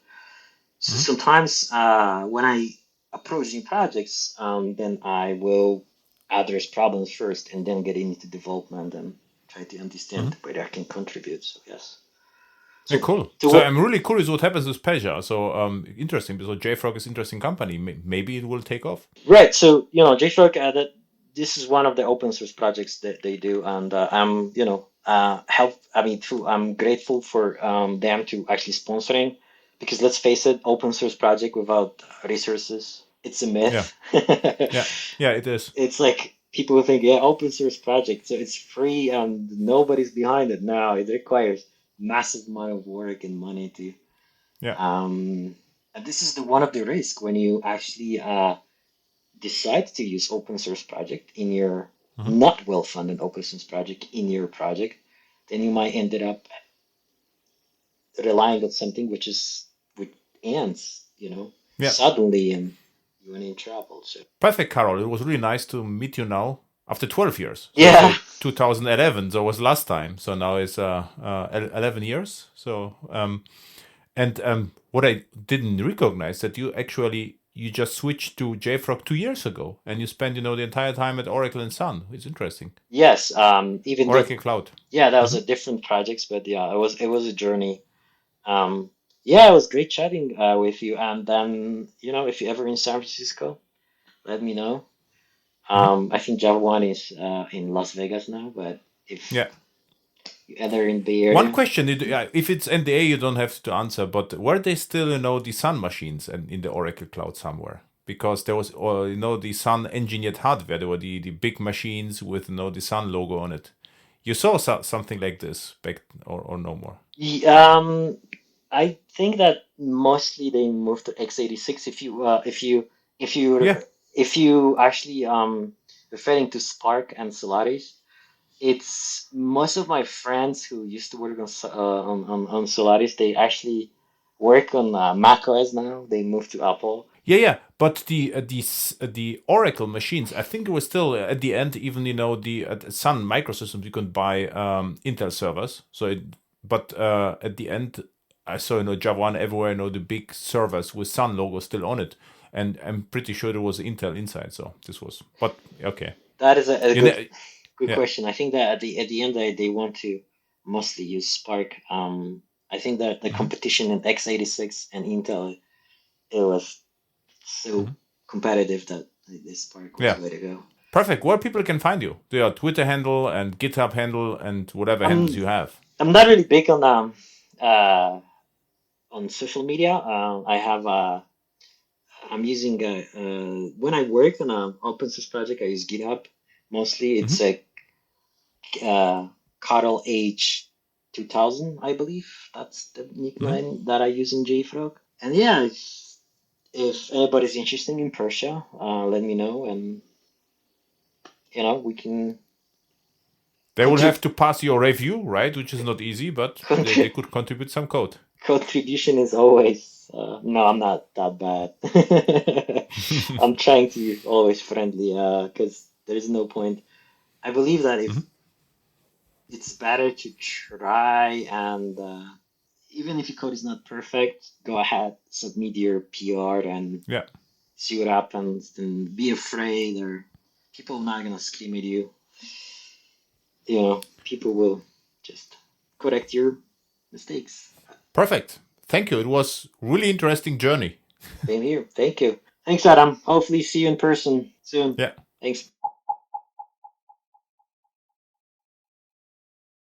B: So
A: Mm-hmm.
B: sometimes when I approach new projects, then I will address problems first and then get into development and try to
A: Mm-hmm.
B: understand where I can contribute. So yes.
A: Yeah,
B: So
A: cool.
B: to
A: So
B: what
A: I'm really curious what happens with Peugeot. So interesting because JFrog is interesting company. Maybe it will take off.
B: right? So JFrog that this is one of the open source projects that they do, and I'm help. I mean, I'm grateful for them to actually sponsoring because let's face it, open source project without resources, it's a
A: Yeah,
B: myth.
A: yeah, yeah. It is.
B: It's like people think, yeah, open source project, so it's free and nobody's behind it. Now it requires massive amount of work and money to.
A: Yeah.
B: And this is the one of the risk when you actually decide to use open source project in your
A: Hmm.
B: not well funded open source project in your project, then you might ended up relying on something which ends,
A: Yeah.
B: suddenly, and you're in trouble. So
A: Perfect, Carol. It was really nice to meet you now after 12 years. So
B: yeah,
A: 2011, so was last time. So now it's 11 years. So and what I didn't recognize that you just switched to JFrog 2 years ago, and you spent the entire time at Oracle and Sun. It's interesting.
B: yes. Even though
A: Oracle Cloud.
B: yeah, that was
A: Hmm.
B: a different projects, but yeah, it was a journey. Um, yeah, it was great chatting with you. And then if you're ever in San Francisco, let me know.
A: Hmm.
B: I think Java One is in Las Vegas now, but if
A: Yeah.
B: you're ever in Bay
A: One
B: Area,
A: question: if it's NDA, you don't have to answer. But were they still, the Sun machines and in the Oracle Cloud somewhere? Because there was, the Sun engineered hardware. There were the big machines with, the Sun logo on it. You saw something like this back, or no more?
B: I think that mostly they moved to x86. If you
A: Yeah.
B: if you actually referring to Spark and Solaris, it's most of my friends who used to work on Solaris. They actually work on Mac OS now. They moved to Apple.
A: Yeah, yeah, but the Oracle machines, I think it was still at the end. Even the Sun Microsystems, you can buy Intel servers. But at the end, I saw Java One everywhere. The big servers with Sun logo still on it, and I'm pretty sure there was Intel inside. So this was, but okay,
B: That is a
A: you
B: good
A: know,
B: good
A: yeah.
B: question. I think that at the end they want to mostly use Spark. I think that the
A: Hmm.
B: competition in x86 and Intel, it was so
A: Hmm.
B: competitive that the Spark was
A: Yeah,
B: the way to go.
A: perfect. Where people can find you? Your Twitter handle and GitHub handle and whatever handles
B: I'm
A: you have.
B: I'm not really big uh on social media. I have I'm using when I work on an open source project, I use GitHub mostly. It's
A: Hmm.
B: a uh, Carl H 2000, I believe. That's the
A: Hmm.
B: nickname that I use in JFrog. And yeah, if anybody's interested in Persia, let me know, and we can
A: They will have
B: contribute.
A: to pass your review, right? Which is not easy, but they could contribute some code.
B: Contribution is always no, I'm not that bad. I'm trying to be always friendly because there is no point. I believe that if
A: Mhm.
B: it's better to try, and even if your code is not perfect, go ahead, submit your PR and
A: Yeah,
B: see what happens. And be afraid, or people are not gonna scream at you. People will just correct your mistakes.
A: perfect. Thank you. It was really interesting journey.
B: Same here. Thank you. Thanks, Adam. Hopefully, see you in person soon.
A: Yeah.
B: Thanks.